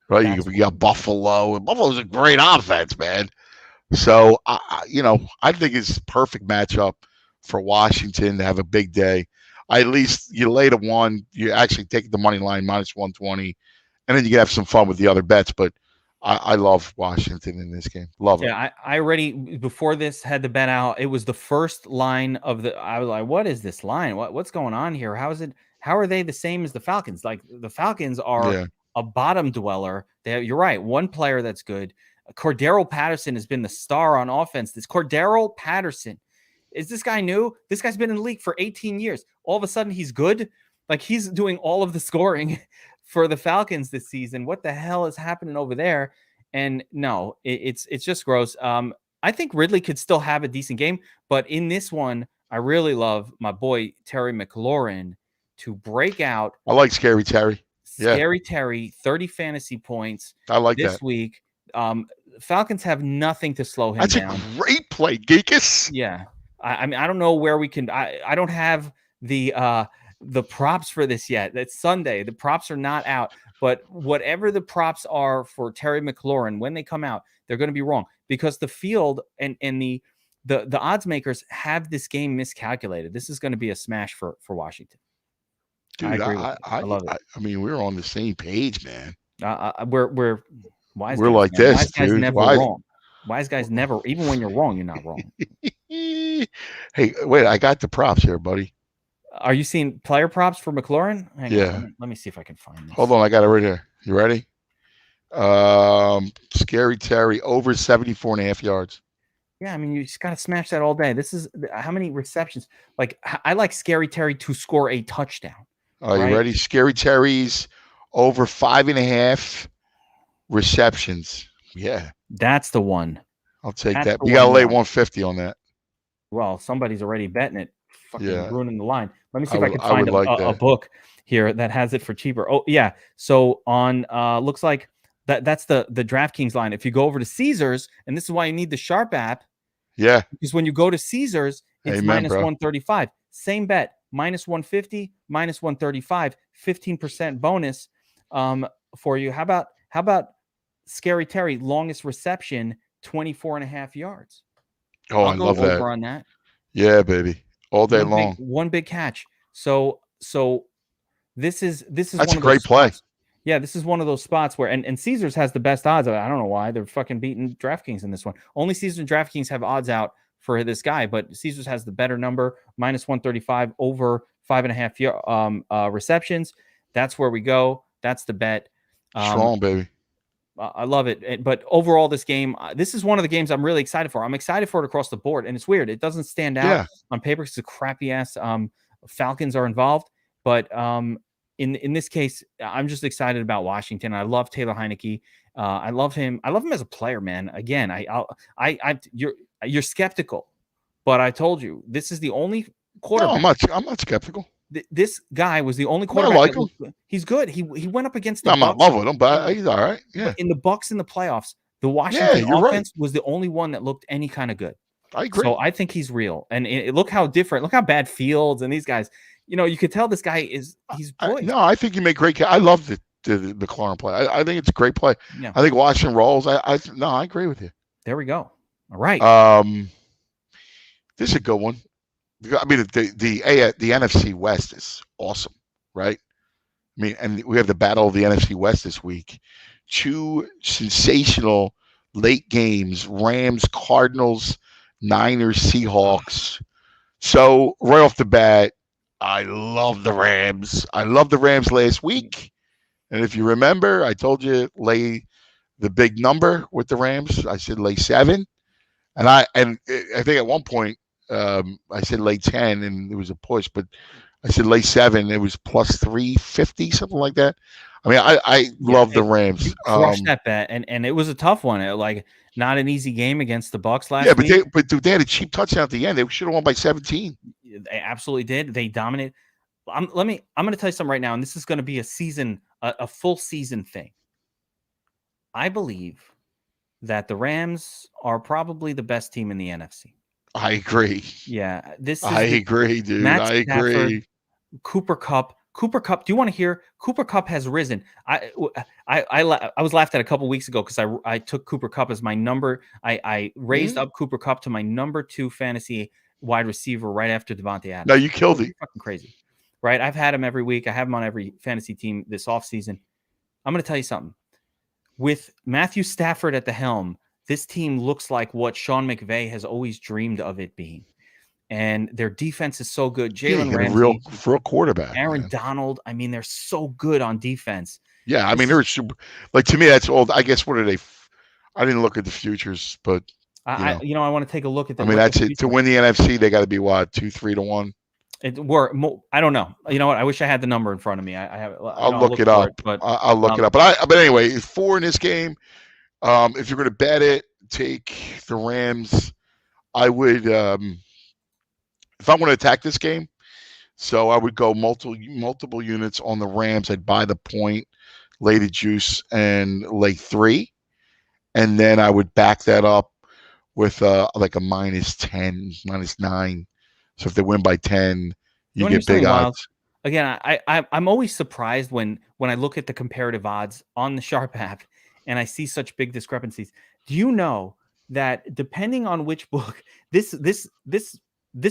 right? You got Buffalo, and Buffalo's a great offense, man. So, I think it's a perfect matchup for Washington to have a big day. At least you lay the one, you actually take the money line minus 120, and then you can have some fun with the other bets. But I love Washington in this game. Love it. Yeah, I already, before this, had the bet out. It was the first line of I was like, what is this line? What's going on here? How are they the same as the Falcons? Like, the Falcons are a bottom dweller. You're right. One player that's good. Cordero Patterson has been the star on offense. This Cordero Patterson. Is this guy new? This guy's been in the league for 18 years. All of a sudden, he's good. Like, he's doing all of the scoring for the Falcons this season. What the hell is happening over there? And no, it's just gross. I think Ridley could still have a decent game, but in this one, I really love my boy Terry McLaurin to break out. I like Scary Terry. Scary Terry, 30 fantasy points. I like this week. Falcons have nothing to slow him down. That's a great play, Geekus. Yeah. I mean, I don't know where we can. I don't have the props for this yet. That's Sunday. The props are not out. But whatever the props are for Terry McLaurin, when they come out, they're going to be wrong because the field and the odds makers have this game miscalculated. This is going to be a smash for Washington. Dude, I agree. I love it. I mean, we're on the same page, man. We're wise. We're guys, like man. this, wise guys dude. never wrong. Wise guys never. Even when you're wrong, you're not wrong. Hey, wait! I got the props here, buddy. Are you seeing player props for McLaurin? Hang on, let me see if I can find this. Hold on, I got it right here. You ready? Scary Terry over 74.5 yards. Yeah, I mean, you just got to smash that all day. This is how many receptions? Like, I like Scary Terry to score a touchdown. Are you ready? Scary Terry's over 5.5 receptions. Yeah, that's the one. I'll take that. You got to lay 150 on that. Well, somebody's already betting it. Fucking ruining the line. Let me see if I can find a book here that has it for cheaper. Oh yeah. So on looks like that's the DraftKings line. If you go over to Caesars, and this is why you need the Sharp app. Yeah. Because when you go to Caesars, it's minus 135. Same bet, minus 150, minus 135, 15% bonus for you. How about Scary Terry, longest reception, 24.5 yards. Oh, I love that. On that. Yeah, baby. All day long. One big catch. So This is That's one a of those great play. spots. Yeah, this is one of those spots where and Caesars has the best odds. I don't know why they're fucking beating DraftKings in this one. Only Caesars and DraftKings have odds out for this guy, but Caesars has the better number, -135 over 5.5 receptions. That's where we go. That's the bet. Strong, baby. I love it. But overall, this game, this is one of the games I'm really excited for. I'm excited for it across the board. And it's weird. It doesn't stand out Yeah. on paper because the crappy ass Falcons are involved. But in this case, I'm just excited about Washington. I love Taylor Heineke. I love him. I love him as a player, man. Again, you're skeptical, but I told you this is the only quarterback. No, I'm not skeptical. This guy was the only I quarterback. like him. He's good. He went up against the I'm not in Bucs. love with him, but he's all right. Yeah. But in the Bucs in the playoffs, the Washington you're offense right. was the only one that looked any kind of good. I agree. So I think he's real. And look how different. Look how bad Fields and these guys. You could tell this guy he's poised. No, I think you make great. I love the McLaurin play. I think it's a great play. Yeah. I think Washington rolls. I agree with you. There we go. All right. This is a good one. I mean, the NFC West is awesome, right? I mean, and we have the battle of the NFC West this week. Two sensational late games: Rams, Cardinals, Niners, Seahawks. So right off the bat, I love the Rams. I love the Rams last week, and if you remember, I told you lay the big number with the Rams. I said lay 7, and I think at one point. I said lay 10 and it was a push, but I said lay 7. It was plus 350, something like that. I mean, I love the Rams. You crushed that bet, and it was a tough one. Like not an easy game against the Bucs last week. Yeah, but they had a cheap touchdown at the end. They should have won by 17. They absolutely did. They dominated. I'm going to tell you something right now, and this is going to be a full season thing. I believe that the Rams are probably the best team in the NFC. I agree. Yeah, I agree, dude. Matt I agree. Stafford, Cooper Kupp. Do you want to hear? Cooper Kupp has risen. I was laughed at a couple weeks ago because I took Cooper Kupp as my number. I raised up Cooper Kupp to my number 2 fantasy wide receiver right after Devontae Adams. No, you killed it. Fucking crazy, right? I've had him every week. I have him on every fantasy team this offseason. I'm going to tell you something. With Matthew Stafford at the helm, this team looks like what Sean McVay has always dreamed of it being. And their defense is so good. Jalen Ramsey, real quarterback. Aaron Donald. I mean, they're so good on defense. Yeah, I mean, they're super. Like, to me, that's old. I guess, what are they? I didn't look at the futures, but I want to take a look at them. I mean, that's it. To win the NFC, they got to be what, 2-3 to 1. I don't know. You know what? I wish I had the number in front of me. I'll look it up. I'll look it up. But anyway, 4 in this game. If you're going to bet it, take the Rams. I would, if I want to attack this game, so I would go multiple units on the Rams. I'd buy the point, lay the juice, and lay 3, and then I would back that up with like a -10, -9. So if they win by 10, you get big odds. Again, I'm always surprised when I look at the comparative odds on the Sharp app. And I see such big discrepancies. Do you know that depending on which book, this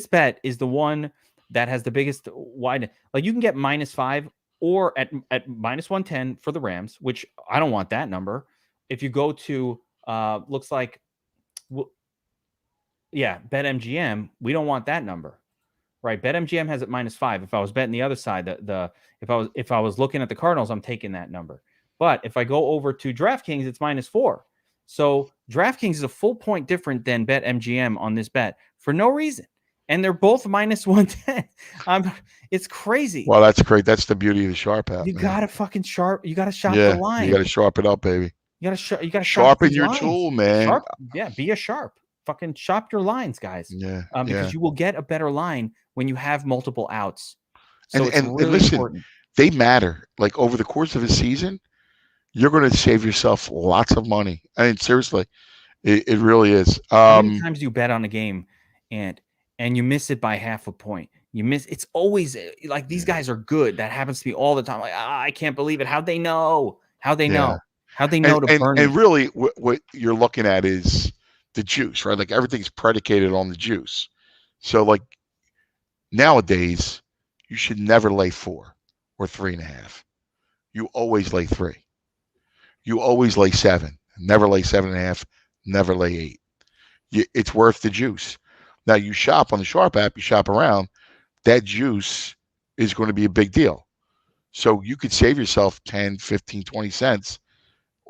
bet is the one that has the biggest wide? Like you can get -5 or at -110 for the Rams, which I don't want that number. If you go to looks like, BetMGM, we don't want that number, right? BetMGM has it -5. If I was betting the other side, if I was looking at the Cardinals, I'm taking that number. But if I go over to DraftKings, it's -4. So DraftKings is a full point different than BetMGM on this bet for no reason. And they're both -110. It's crazy. Well, that's great. That's the beauty of the Sharp app. You got to fucking shop the line. You got to sharpen up, baby. You got to sharpen your tool, man. Be a sharp. Fucking shop your lines, guys. Yeah. Because you will get a better line when you have multiple outs. So and really listen, important. They matter. Like over the course of a season, you're going to save yourself lots of money. I mean, seriously, it really is. How many times do you bet on a game and you miss it by half a point? It's always like these guys are good. That happens to me all the time. Like, I can't believe it. How'd they know? How'd they know to burn it? And really, what you're looking at is the juice, right? Like everything's predicated on the juice. So like nowadays, you should never lay 4. or 3.5. You always lay 3. You always lay 7. Never lay 7.5. Never lay 8. It's worth the juice. Now you shop on the Sharp app. You shop around. That juice is going to be a big deal. So you could save yourself 10, 15, 20 cents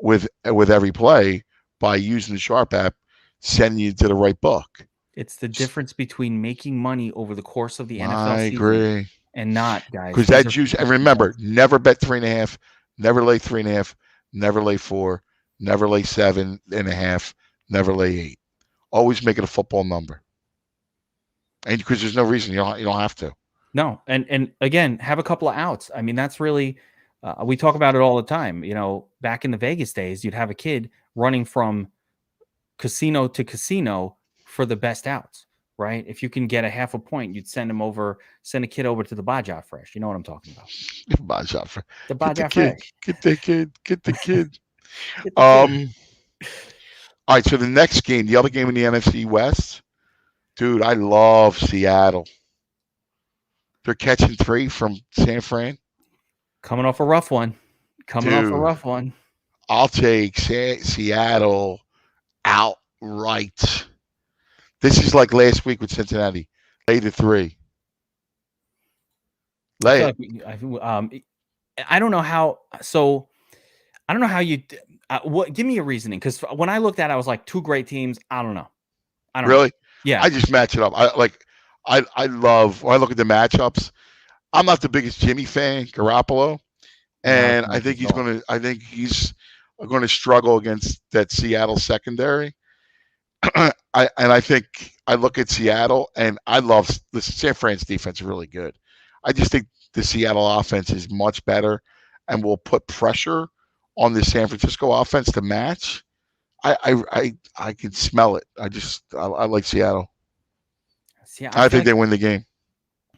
with every play by using the Sharp app, sending you to the right book. It's the difference between making money over the course of the NFL I season agree. and not, guys. Because that juice, and remember, never bet 3.5, never lay 3.5, never lay 4, never lay 7.5, never lay 8. Always make it a football number. And because there's no reason you don't have to. No, and again, have a couple of outs. I mean, that's really we talk about it all the time. You know, back in the Vegas days, you'd have a kid running from casino to casino for the best outs, right? If you can get a half a point, you'd send a kid over to the Baja Fresh. You know what I'm talking about? Baja Fresh. The Baja Fresh. Get the kid. Get the kid. Get the kid. All right, so the next game, the other game in the NFC West, dude, I love Seattle. They're catching 3 from San Fran. Coming off a rough one. I'll take Seattle outright. This is like last week with Cincinnati. Lay the 3. Lay it. I don't know how. So I don't know how you. What? Give me a reasoning, because when I looked at it, I was like, 2 great teams. I don't know. Really? Know. Yeah. I just match it up. I love when I look at the matchups. I'm not the biggest Jimmy fan, Garoppolo, and I think he's going to struggle against that Seattle secondary. I think I look at Seattle, and I love the San Fran's defense is really good. I just think the Seattle offense is much better and will put pressure on the San Francisco offense to match. I can smell it. I like Seattle. See, I think they win the game.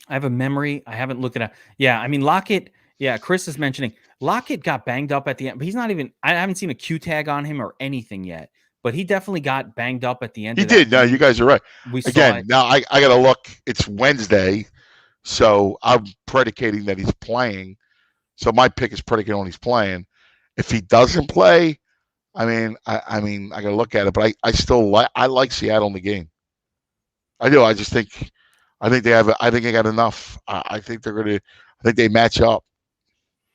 I have a memory. I haven't looked it up. Yeah, I mean, Lockett. Yeah, Chris is mentioning Lockett got banged up at the end, but he's not even. I haven't seen a Q tag on him or anything yet. But he definitely got banged up at the end. He did. No, you guys are right. We Again, now I got to look. It's Wednesday, so I'm predicating that he's playing. So my pick is predicated on he's playing. If he doesn't play, I got to look at it. But I still like Seattle in the game. I do. I think they have. I think they got enough. I think they match up.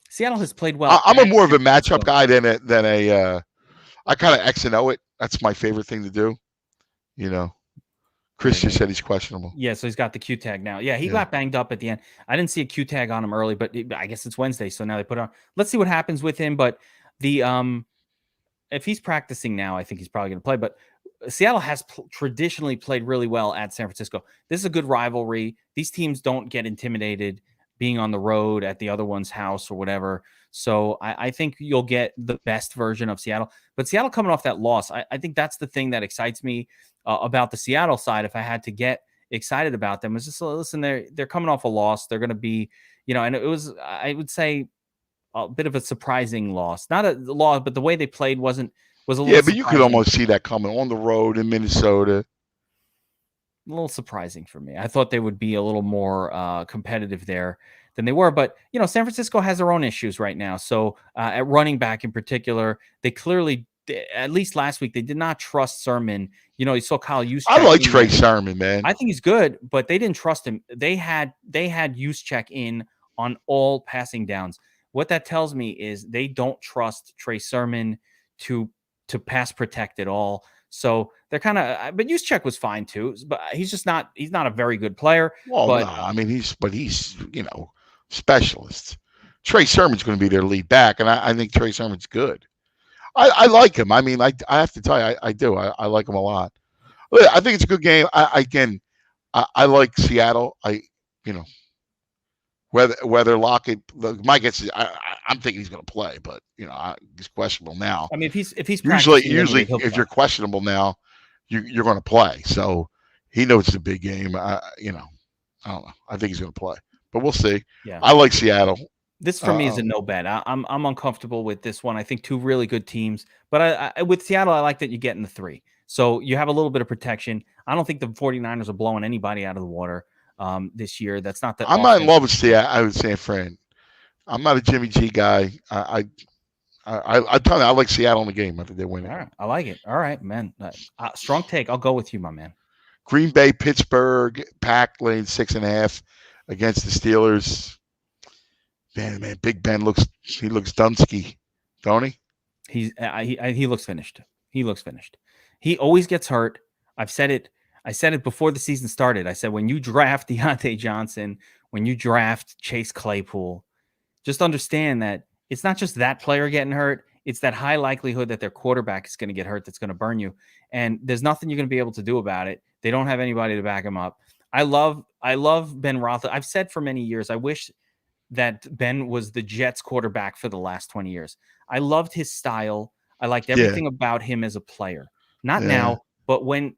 Seattle has played well. I'm more of a matchup guy than a. I kind of X and O it. That's my favorite thing to do. You know, Chris just said he's questionable. Yeah, so he's got the Q tag now. Yeah, he got banged up at the end. I didn't see a Q tag on him early, but I guess it's Wednesday, so now they put it on. Let's see what happens with him. But the if he's practicing now, I think he's probably going to play. But Seattle has traditionally played really well at San Francisco. This is a good rivalry. These teams don't get intimidated being on the road at the other one's house or whatever. So I think you'll get the best version of Seattle. But Seattle coming off that loss, I think that's the thing that excites me about the Seattle side. If I had to get excited about them, is just listen, they're coming off a loss. They're going to be, and it was, I would say, a bit of a surprising loss. Not a loss, but the way they played was a little. Yeah, but you could almost see that coming on the road in Minnesota. A little surprising for me. I thought they would be a little more competitive there than they were. But, San Francisco has their own issues right now. So at running back in particular, they clearly, at least last week, they did not trust Sermon. You saw Kyle Juszczyk. I like Trey Sermon, man. I think he's good, but they didn't trust him. They had Juszczyk in on all passing downs. What that tells me is they don't trust Trey Sermon to pass protect at all. So they're kind of, but Juszczyk was fine too, but he's not a very good player. Well, but, no, he's specialist. Trey Sermon's going to be their lead back, and I think Trey Sermon's good. I like him. I have to tell you, I do. I like him a lot. I think it's a good game. I like Seattle. Whether Lockett, my guess is I'm thinking he's going to play, but he's questionable now. I mean, if he's usually if you're questionable now, you're going to play. So he knows it's a big game. I don't know. I think he's going to play, but we'll see. Yeah, I like Seattle. This for me is a no bet. I'm uncomfortable with this one. I think 2 really good teams, but I with Seattle, I like that you get in the 3, so you have a little bit of protection. I don't think the 49ers are blowing anybody out of the water this year. That's not that. I'm not in love with Seattle. I would say San Fran. I'm not a Jimmy G guy. I tell you, I like Seattle in the game. I think they win All it. right, I like it. All right, man. Strong take. I'll go with you, my man. Green Bay, Pittsburgh, Pack laying 6.5 against the Steelers. Man, Big Ben looks Dunsky, don't he? He looks finished. He looks finished. He always gets hurt. I've said it. I said it before the season started. I said when you draft Deontay Johnson, when you draft Chase Claypool, just understand that it's not just that player getting hurt. It's that high likelihood that their quarterback is going to get hurt that's going to burn you. And there's nothing you're going to be able to do about it. They don't have anybody to back him up. I love Ben Roethlisberger. I've said for many years, I wish that Ben was the Jets quarterback for the last 20 years. I loved his style. I liked Yeah, everything about him as a player. Not yeah, now, but when,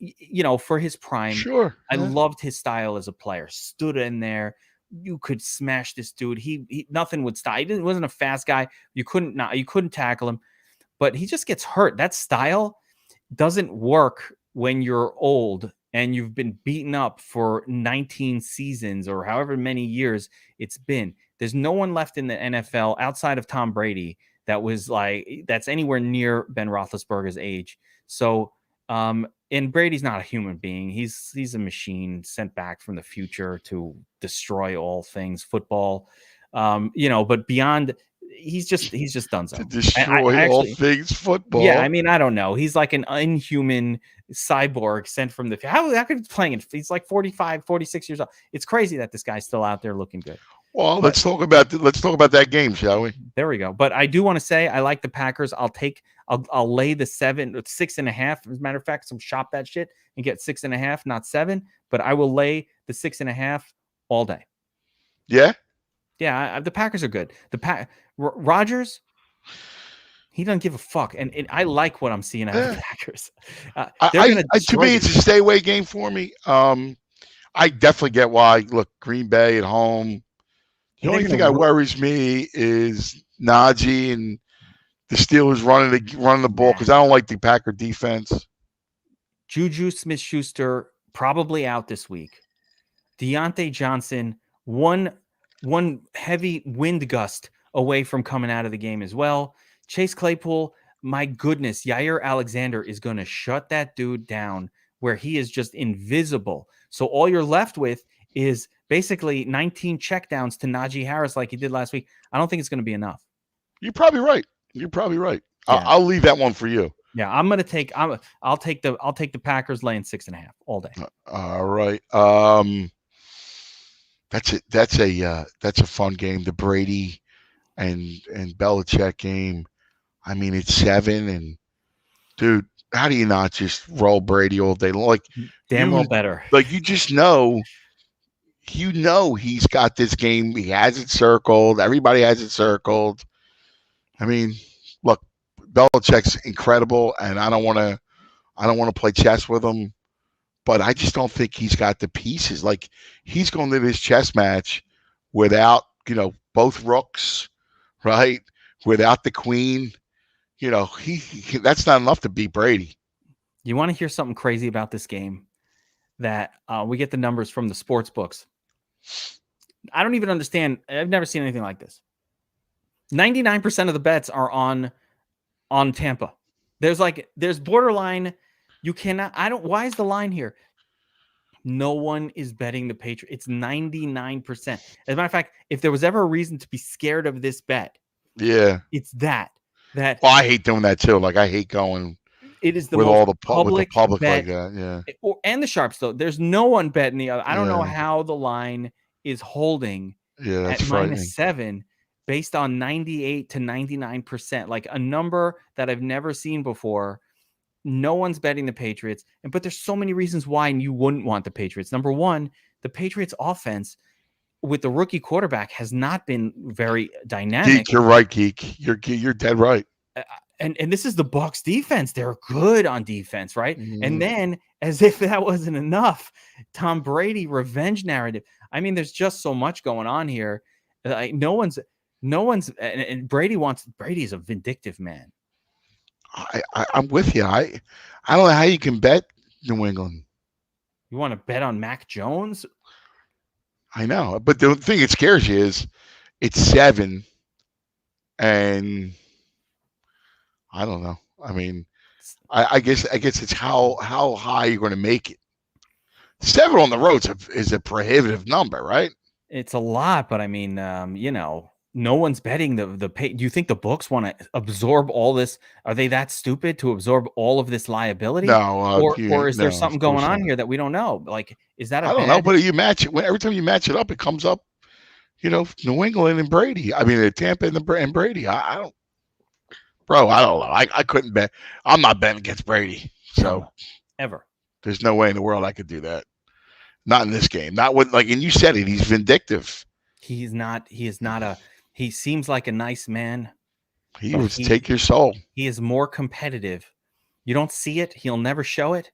for his prime, sure. I Yeah. loved his style as a player. Stood in there. You could smash this dude. He nothing would stop. He wasn't a fast guy. You couldn't tackle him, but he just gets hurt. That style doesn't work when you're old and you've been beaten up for 19 seasons or however many years it's been. There's no one left in the NFL outside of Tom Brady that's anywhere near Ben Roethlisberger's age. So, and Brady's not a human being. He's a machine sent back from the future to destroy all things football. But beyond, he's just done so. To destroy all things football. Yeah, I mean, I don't know. He's like an inhuman cyborg sent from the how could he playing it? He's like 45, 46 years old. It's crazy that this guy's still out there looking good. Well, let's talk about that game, shall we? There we go. But I do want to say I like the Packers. I'll lay the 6.5. As a matter of fact, some shop that shit and get 6.5, not 7. But I will lay the 6.5 all day. Yeah, yeah. The Packers are good. Rodgers, he doesn't give a fuck, and I like what I'm seeing out of the Packers. To me, it's a stay away game for me. I definitely get why. Look, Green Bay at home. The only thing that worries me is Najee and the Steelers running the ball because I don't like the Packer defense. Juju Smith-Schuster probably out this week. Deontay Johnson, one heavy wind gust away from coming out of the game as well. Chase Claypool, my goodness, Yair Alexander is going to shut that dude down where he is just invisible. So all you're left with is basically 19 checkdowns to Najee Harris like he did last week. I don't think it's going to be enough. You're probably right. Yeah. I'll leave that one for you. Yeah, I'll take the Packers laying 6.5 all day. All right. That's a fun game. The Brady and Belichick game. I mean, it's 7 and dude, how do you not just roll Brady all day long? Like damn well better. Like you just know. He's got this game. He has it circled. Everybody has it circled. I mean, look, Belichick's incredible, and I don't want to play chess with him, but I just don't think he's got the pieces. Like he's going to this chess match without both rooks, right? Without the queen, he that's not enough to beat Brady. You want to hear something crazy about this game? That we get the numbers from the sports books. I don't even understand. I've never seen anything like this. 99% of the bets are on Tampa. There's borderline. You cannot. Why is the line here? No one is betting the Patriots. It's 99%. As a matter of fact, if there was ever a reason to be scared of this bet, it's that. Well, I hate doing that too. Like I hate going. It is the with most all the public like that, yeah. And the sharps though. There's no one betting the other. I don't know how the line is holding at -7 based on 98 to 99%, like a number that I've never seen before. No one's betting the Patriots, but there's so many reasons why you wouldn't want the Patriots. Number one, the Patriots offense with the rookie quarterback has not been very dynamic. Geek, you're right, Geek. You're dead right. And this is the Bucs defense. They're good on defense, right? Mm-hmm. And then, as if that wasn't enough, Tom Brady revenge narrative. I mean, there's just so much going on here. Like no one's, and Brady's a vindictive man. I'm with you. I don't know how you can bet New England. You want to bet on Mac Jones? I know, but the thing that scares you is it's 7. and I don't know. I mean, I guess it's how high you're going to make it. 7 on the road is a prohibitive number, right? It's a lot, but I mean, no one's betting the pay. Do you think the books want to absorb all this? Are they that stupid to absorb all of this liability? No, Or is there no, something of going course on not. here that we don't know? Like, is that a I don't know, bad? but you match it every time you match it up, it comes up. New England and Brady. I mean, Tampa and Brady. I don't, bro. I don't know. I couldn't bet. I'm not betting against Brady. So No, ever. there's no way in the world I could do that. Not in this game. Not with and you said it. He's vindictive. He's not. He is not a. He seems like a nice man, He but would take your soul. he is more competitive. You don't see it. He'll never show it.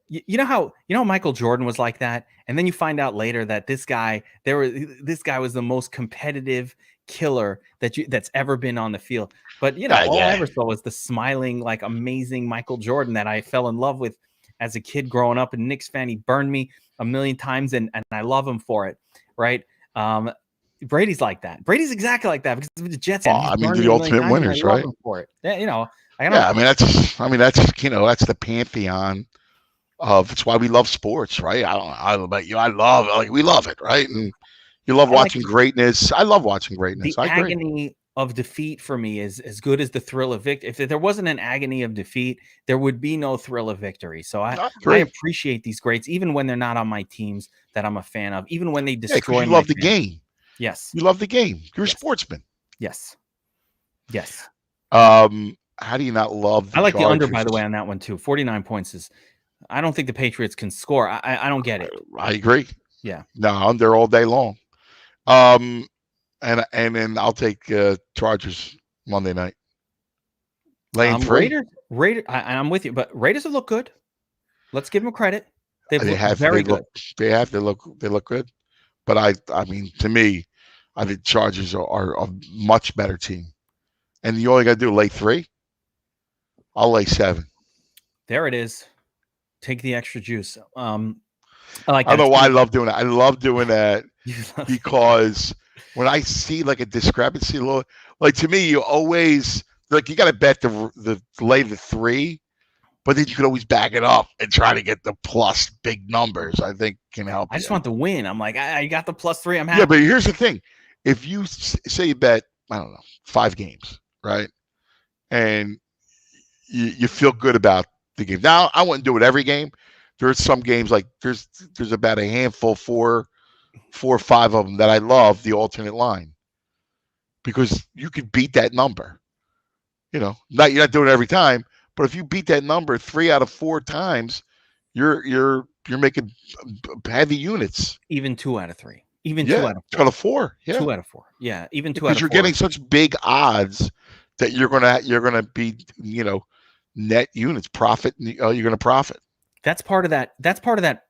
You know how Michael Jordan was like that, and then you find out later that this guy was the most competitive killer that's ever been on the field. But all I Yeah. ever saw was the smiling, like amazing Michael Jordan that I fell in love with as a kid growing up. And Knicks fan, he burned me a million times, and I love him for it. Right? Brady's like that. Brady's exactly like that because of the Jets. Well, And he's I mean, burned the me a million ultimate times, and I winners, love right? him for it. I don't. Yeah, I mean that's that's the pantheon of. It's why we love sports, right? I don't know about you. We love it, right? And you love I like watching greatness. I love watching greatness. the I agree. agony of defeat for me is as good as the thrill of victory. If there wasn't an agony of defeat, there would be no thrill of victory. So I agree. appreciate these greats, even when they're not on my teams that I'm a fan of, even when they Yeah, destroy because you my love the fan. game. Yes. You love the game. You're a Yes. sportsman. Yes. Yes. How do you not love the I like Chargers? the under, by the way, on that one too. 49 points is. I don't think the Patriots can score. I don't get it. I agree. Yeah. No, under all day long. And then I'll take Chargers Monday night. Lane 3. Raiders. I'm with you, but Raiders have looked good. Let's give them credit. They've They looked have very they good. they look good. But I mean, to me, I think Chargers are a much better team. And you only got to do lay 3. I'll lay 7. There it is. Take the extra juice. I like that. I don't know why I love doing that. I love doing that it. because when I see like a discrepancy, like to me, you always you got to bet the lay the 3, but then you could always back it up and try to get the plus big numbers. I think can help. I just want the win. I'm like, I got the +3. I'm happy. Yeah, but here's the thing: if you say you bet, I don't know, 5 games, right, and you feel good about the game. Now, I wouldn't do it every game. There's some games like there's about a handful, 4 or 5 of them that I love the alternate line because you could beat that number. You're not doing it every time, but if you beat that number 3 out of 4 times, you're making heavy units. Even 2 out of 3. Even 2 out of 4. 2 out of 4. Yeah. 2 out of 4. Yeah. Even 2 out of 4. Because you're getting such big odds that you're gonna be net units profit. You're gonna profit. That's part of that. That's part of that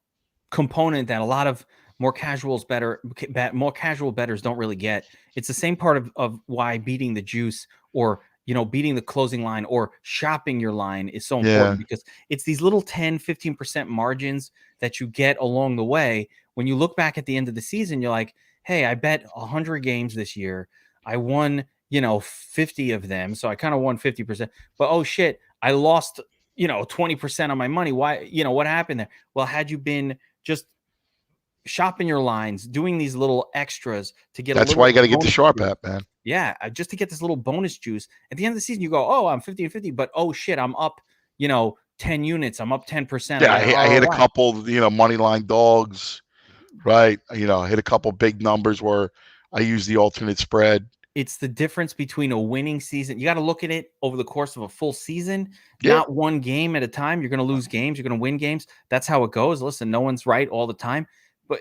component that a lot of more casual bettors don't really get. It's the same part of why beating the juice or beating the closing line or shopping your line is so important because it's these little 10-15% margins that you get along the way. When you look back at the end of the season, you're like, hey, I bet 100 games this year. I won, 50 of them. So I kind of won 50%, but oh shit, I lost, 20% on my money. Why, what happened there? Well, had you been just shopping your lines, doing these little extras to get that's why you got to get the sharp app, man. Yeah, just to get this little bonus juice. At the end of the season, you go, oh, I'm 50-50, but oh shit, I'm up, 10 units. I'm up 10%. Yeah, I hit a couple, money line dogs, right? I hit a couple big numbers where I use the alternate spread. It's the difference between a winning season. You got to look at it over the course of a full season, not one game at a time. You're going to lose games. You're going to win games. That's how it goes. Listen, no one's right all the time. But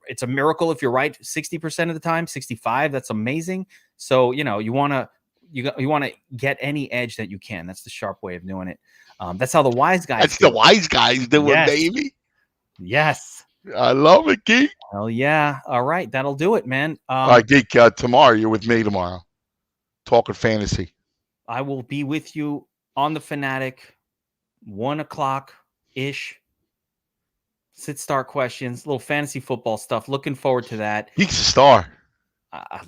it's a miracle if you're right 60% of the time, 65. That's amazing. So, you want to get any edge that you can. That's the sharp way of doing it. That's how the wise guys. That's the wise guys doing, baby. Yes. I love it, Geek. Hell yeah. All right. That'll do it, man. All right, Geek, tomorrow you're with me tomorrow. Talking fantasy. I will be with you on the Fanatic, 1:00-ish. Start questions, little fantasy football stuff. Looking forward to that. Geek's a star.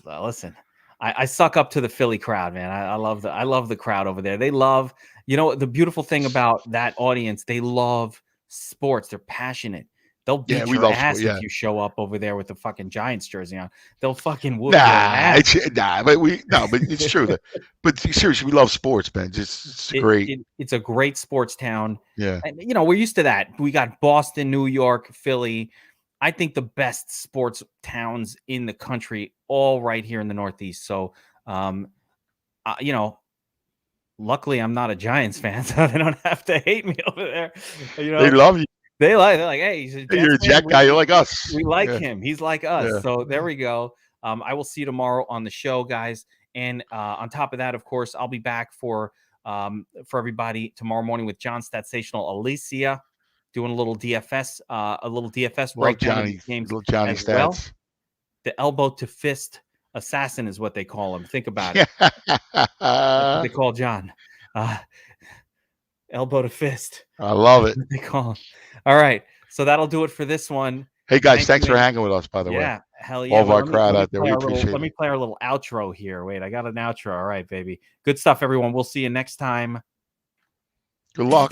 Listen, I suck up to the Philly crowd, man. I love the crowd over there. They love, the beautiful thing about that audience. They love sports. They're passionate. They'll Yeah, beat we your love sport. ass Yeah. if you show up over there with the fucking Giants jersey on. They'll fucking whoop your Nah, ass. but it's true that. But seriously, we love sports, man. Just it's great. It's a great sports town. Yeah. And, we're used to that. We got Boston, New York, Philly. I think the best sports towns in the country, all right here in the Northeast. So, luckily I'm not a Giants fan, so they don't have to hate me over there. They love you. They're like, hey, he's a Jets You're a fan. Jet guy. You're like us. We like Yeah. him. He's like us. Yeah. So there we go. I will see you tomorrow on the show, guys. And on top of that, of course, I'll be back for everybody tomorrow morning with John Statsational Alicia doing a little DFS, Love breakdown of Johnny. these games Love Johnny as stats. well. The elbow to fist assassin is what they call him. Think about it. That's what they call John. Elbow to fist. I love it. That's what they call him. All right. So that'll do it for this one. Hey guys, thanks for hanging with us, by the way. Yeah, hell yeah. All of our crowd out there, we appreciate it. Let me play our little outro here. Wait, I got an outro. All right, baby. Good stuff, everyone. We'll see you next time. Good luck.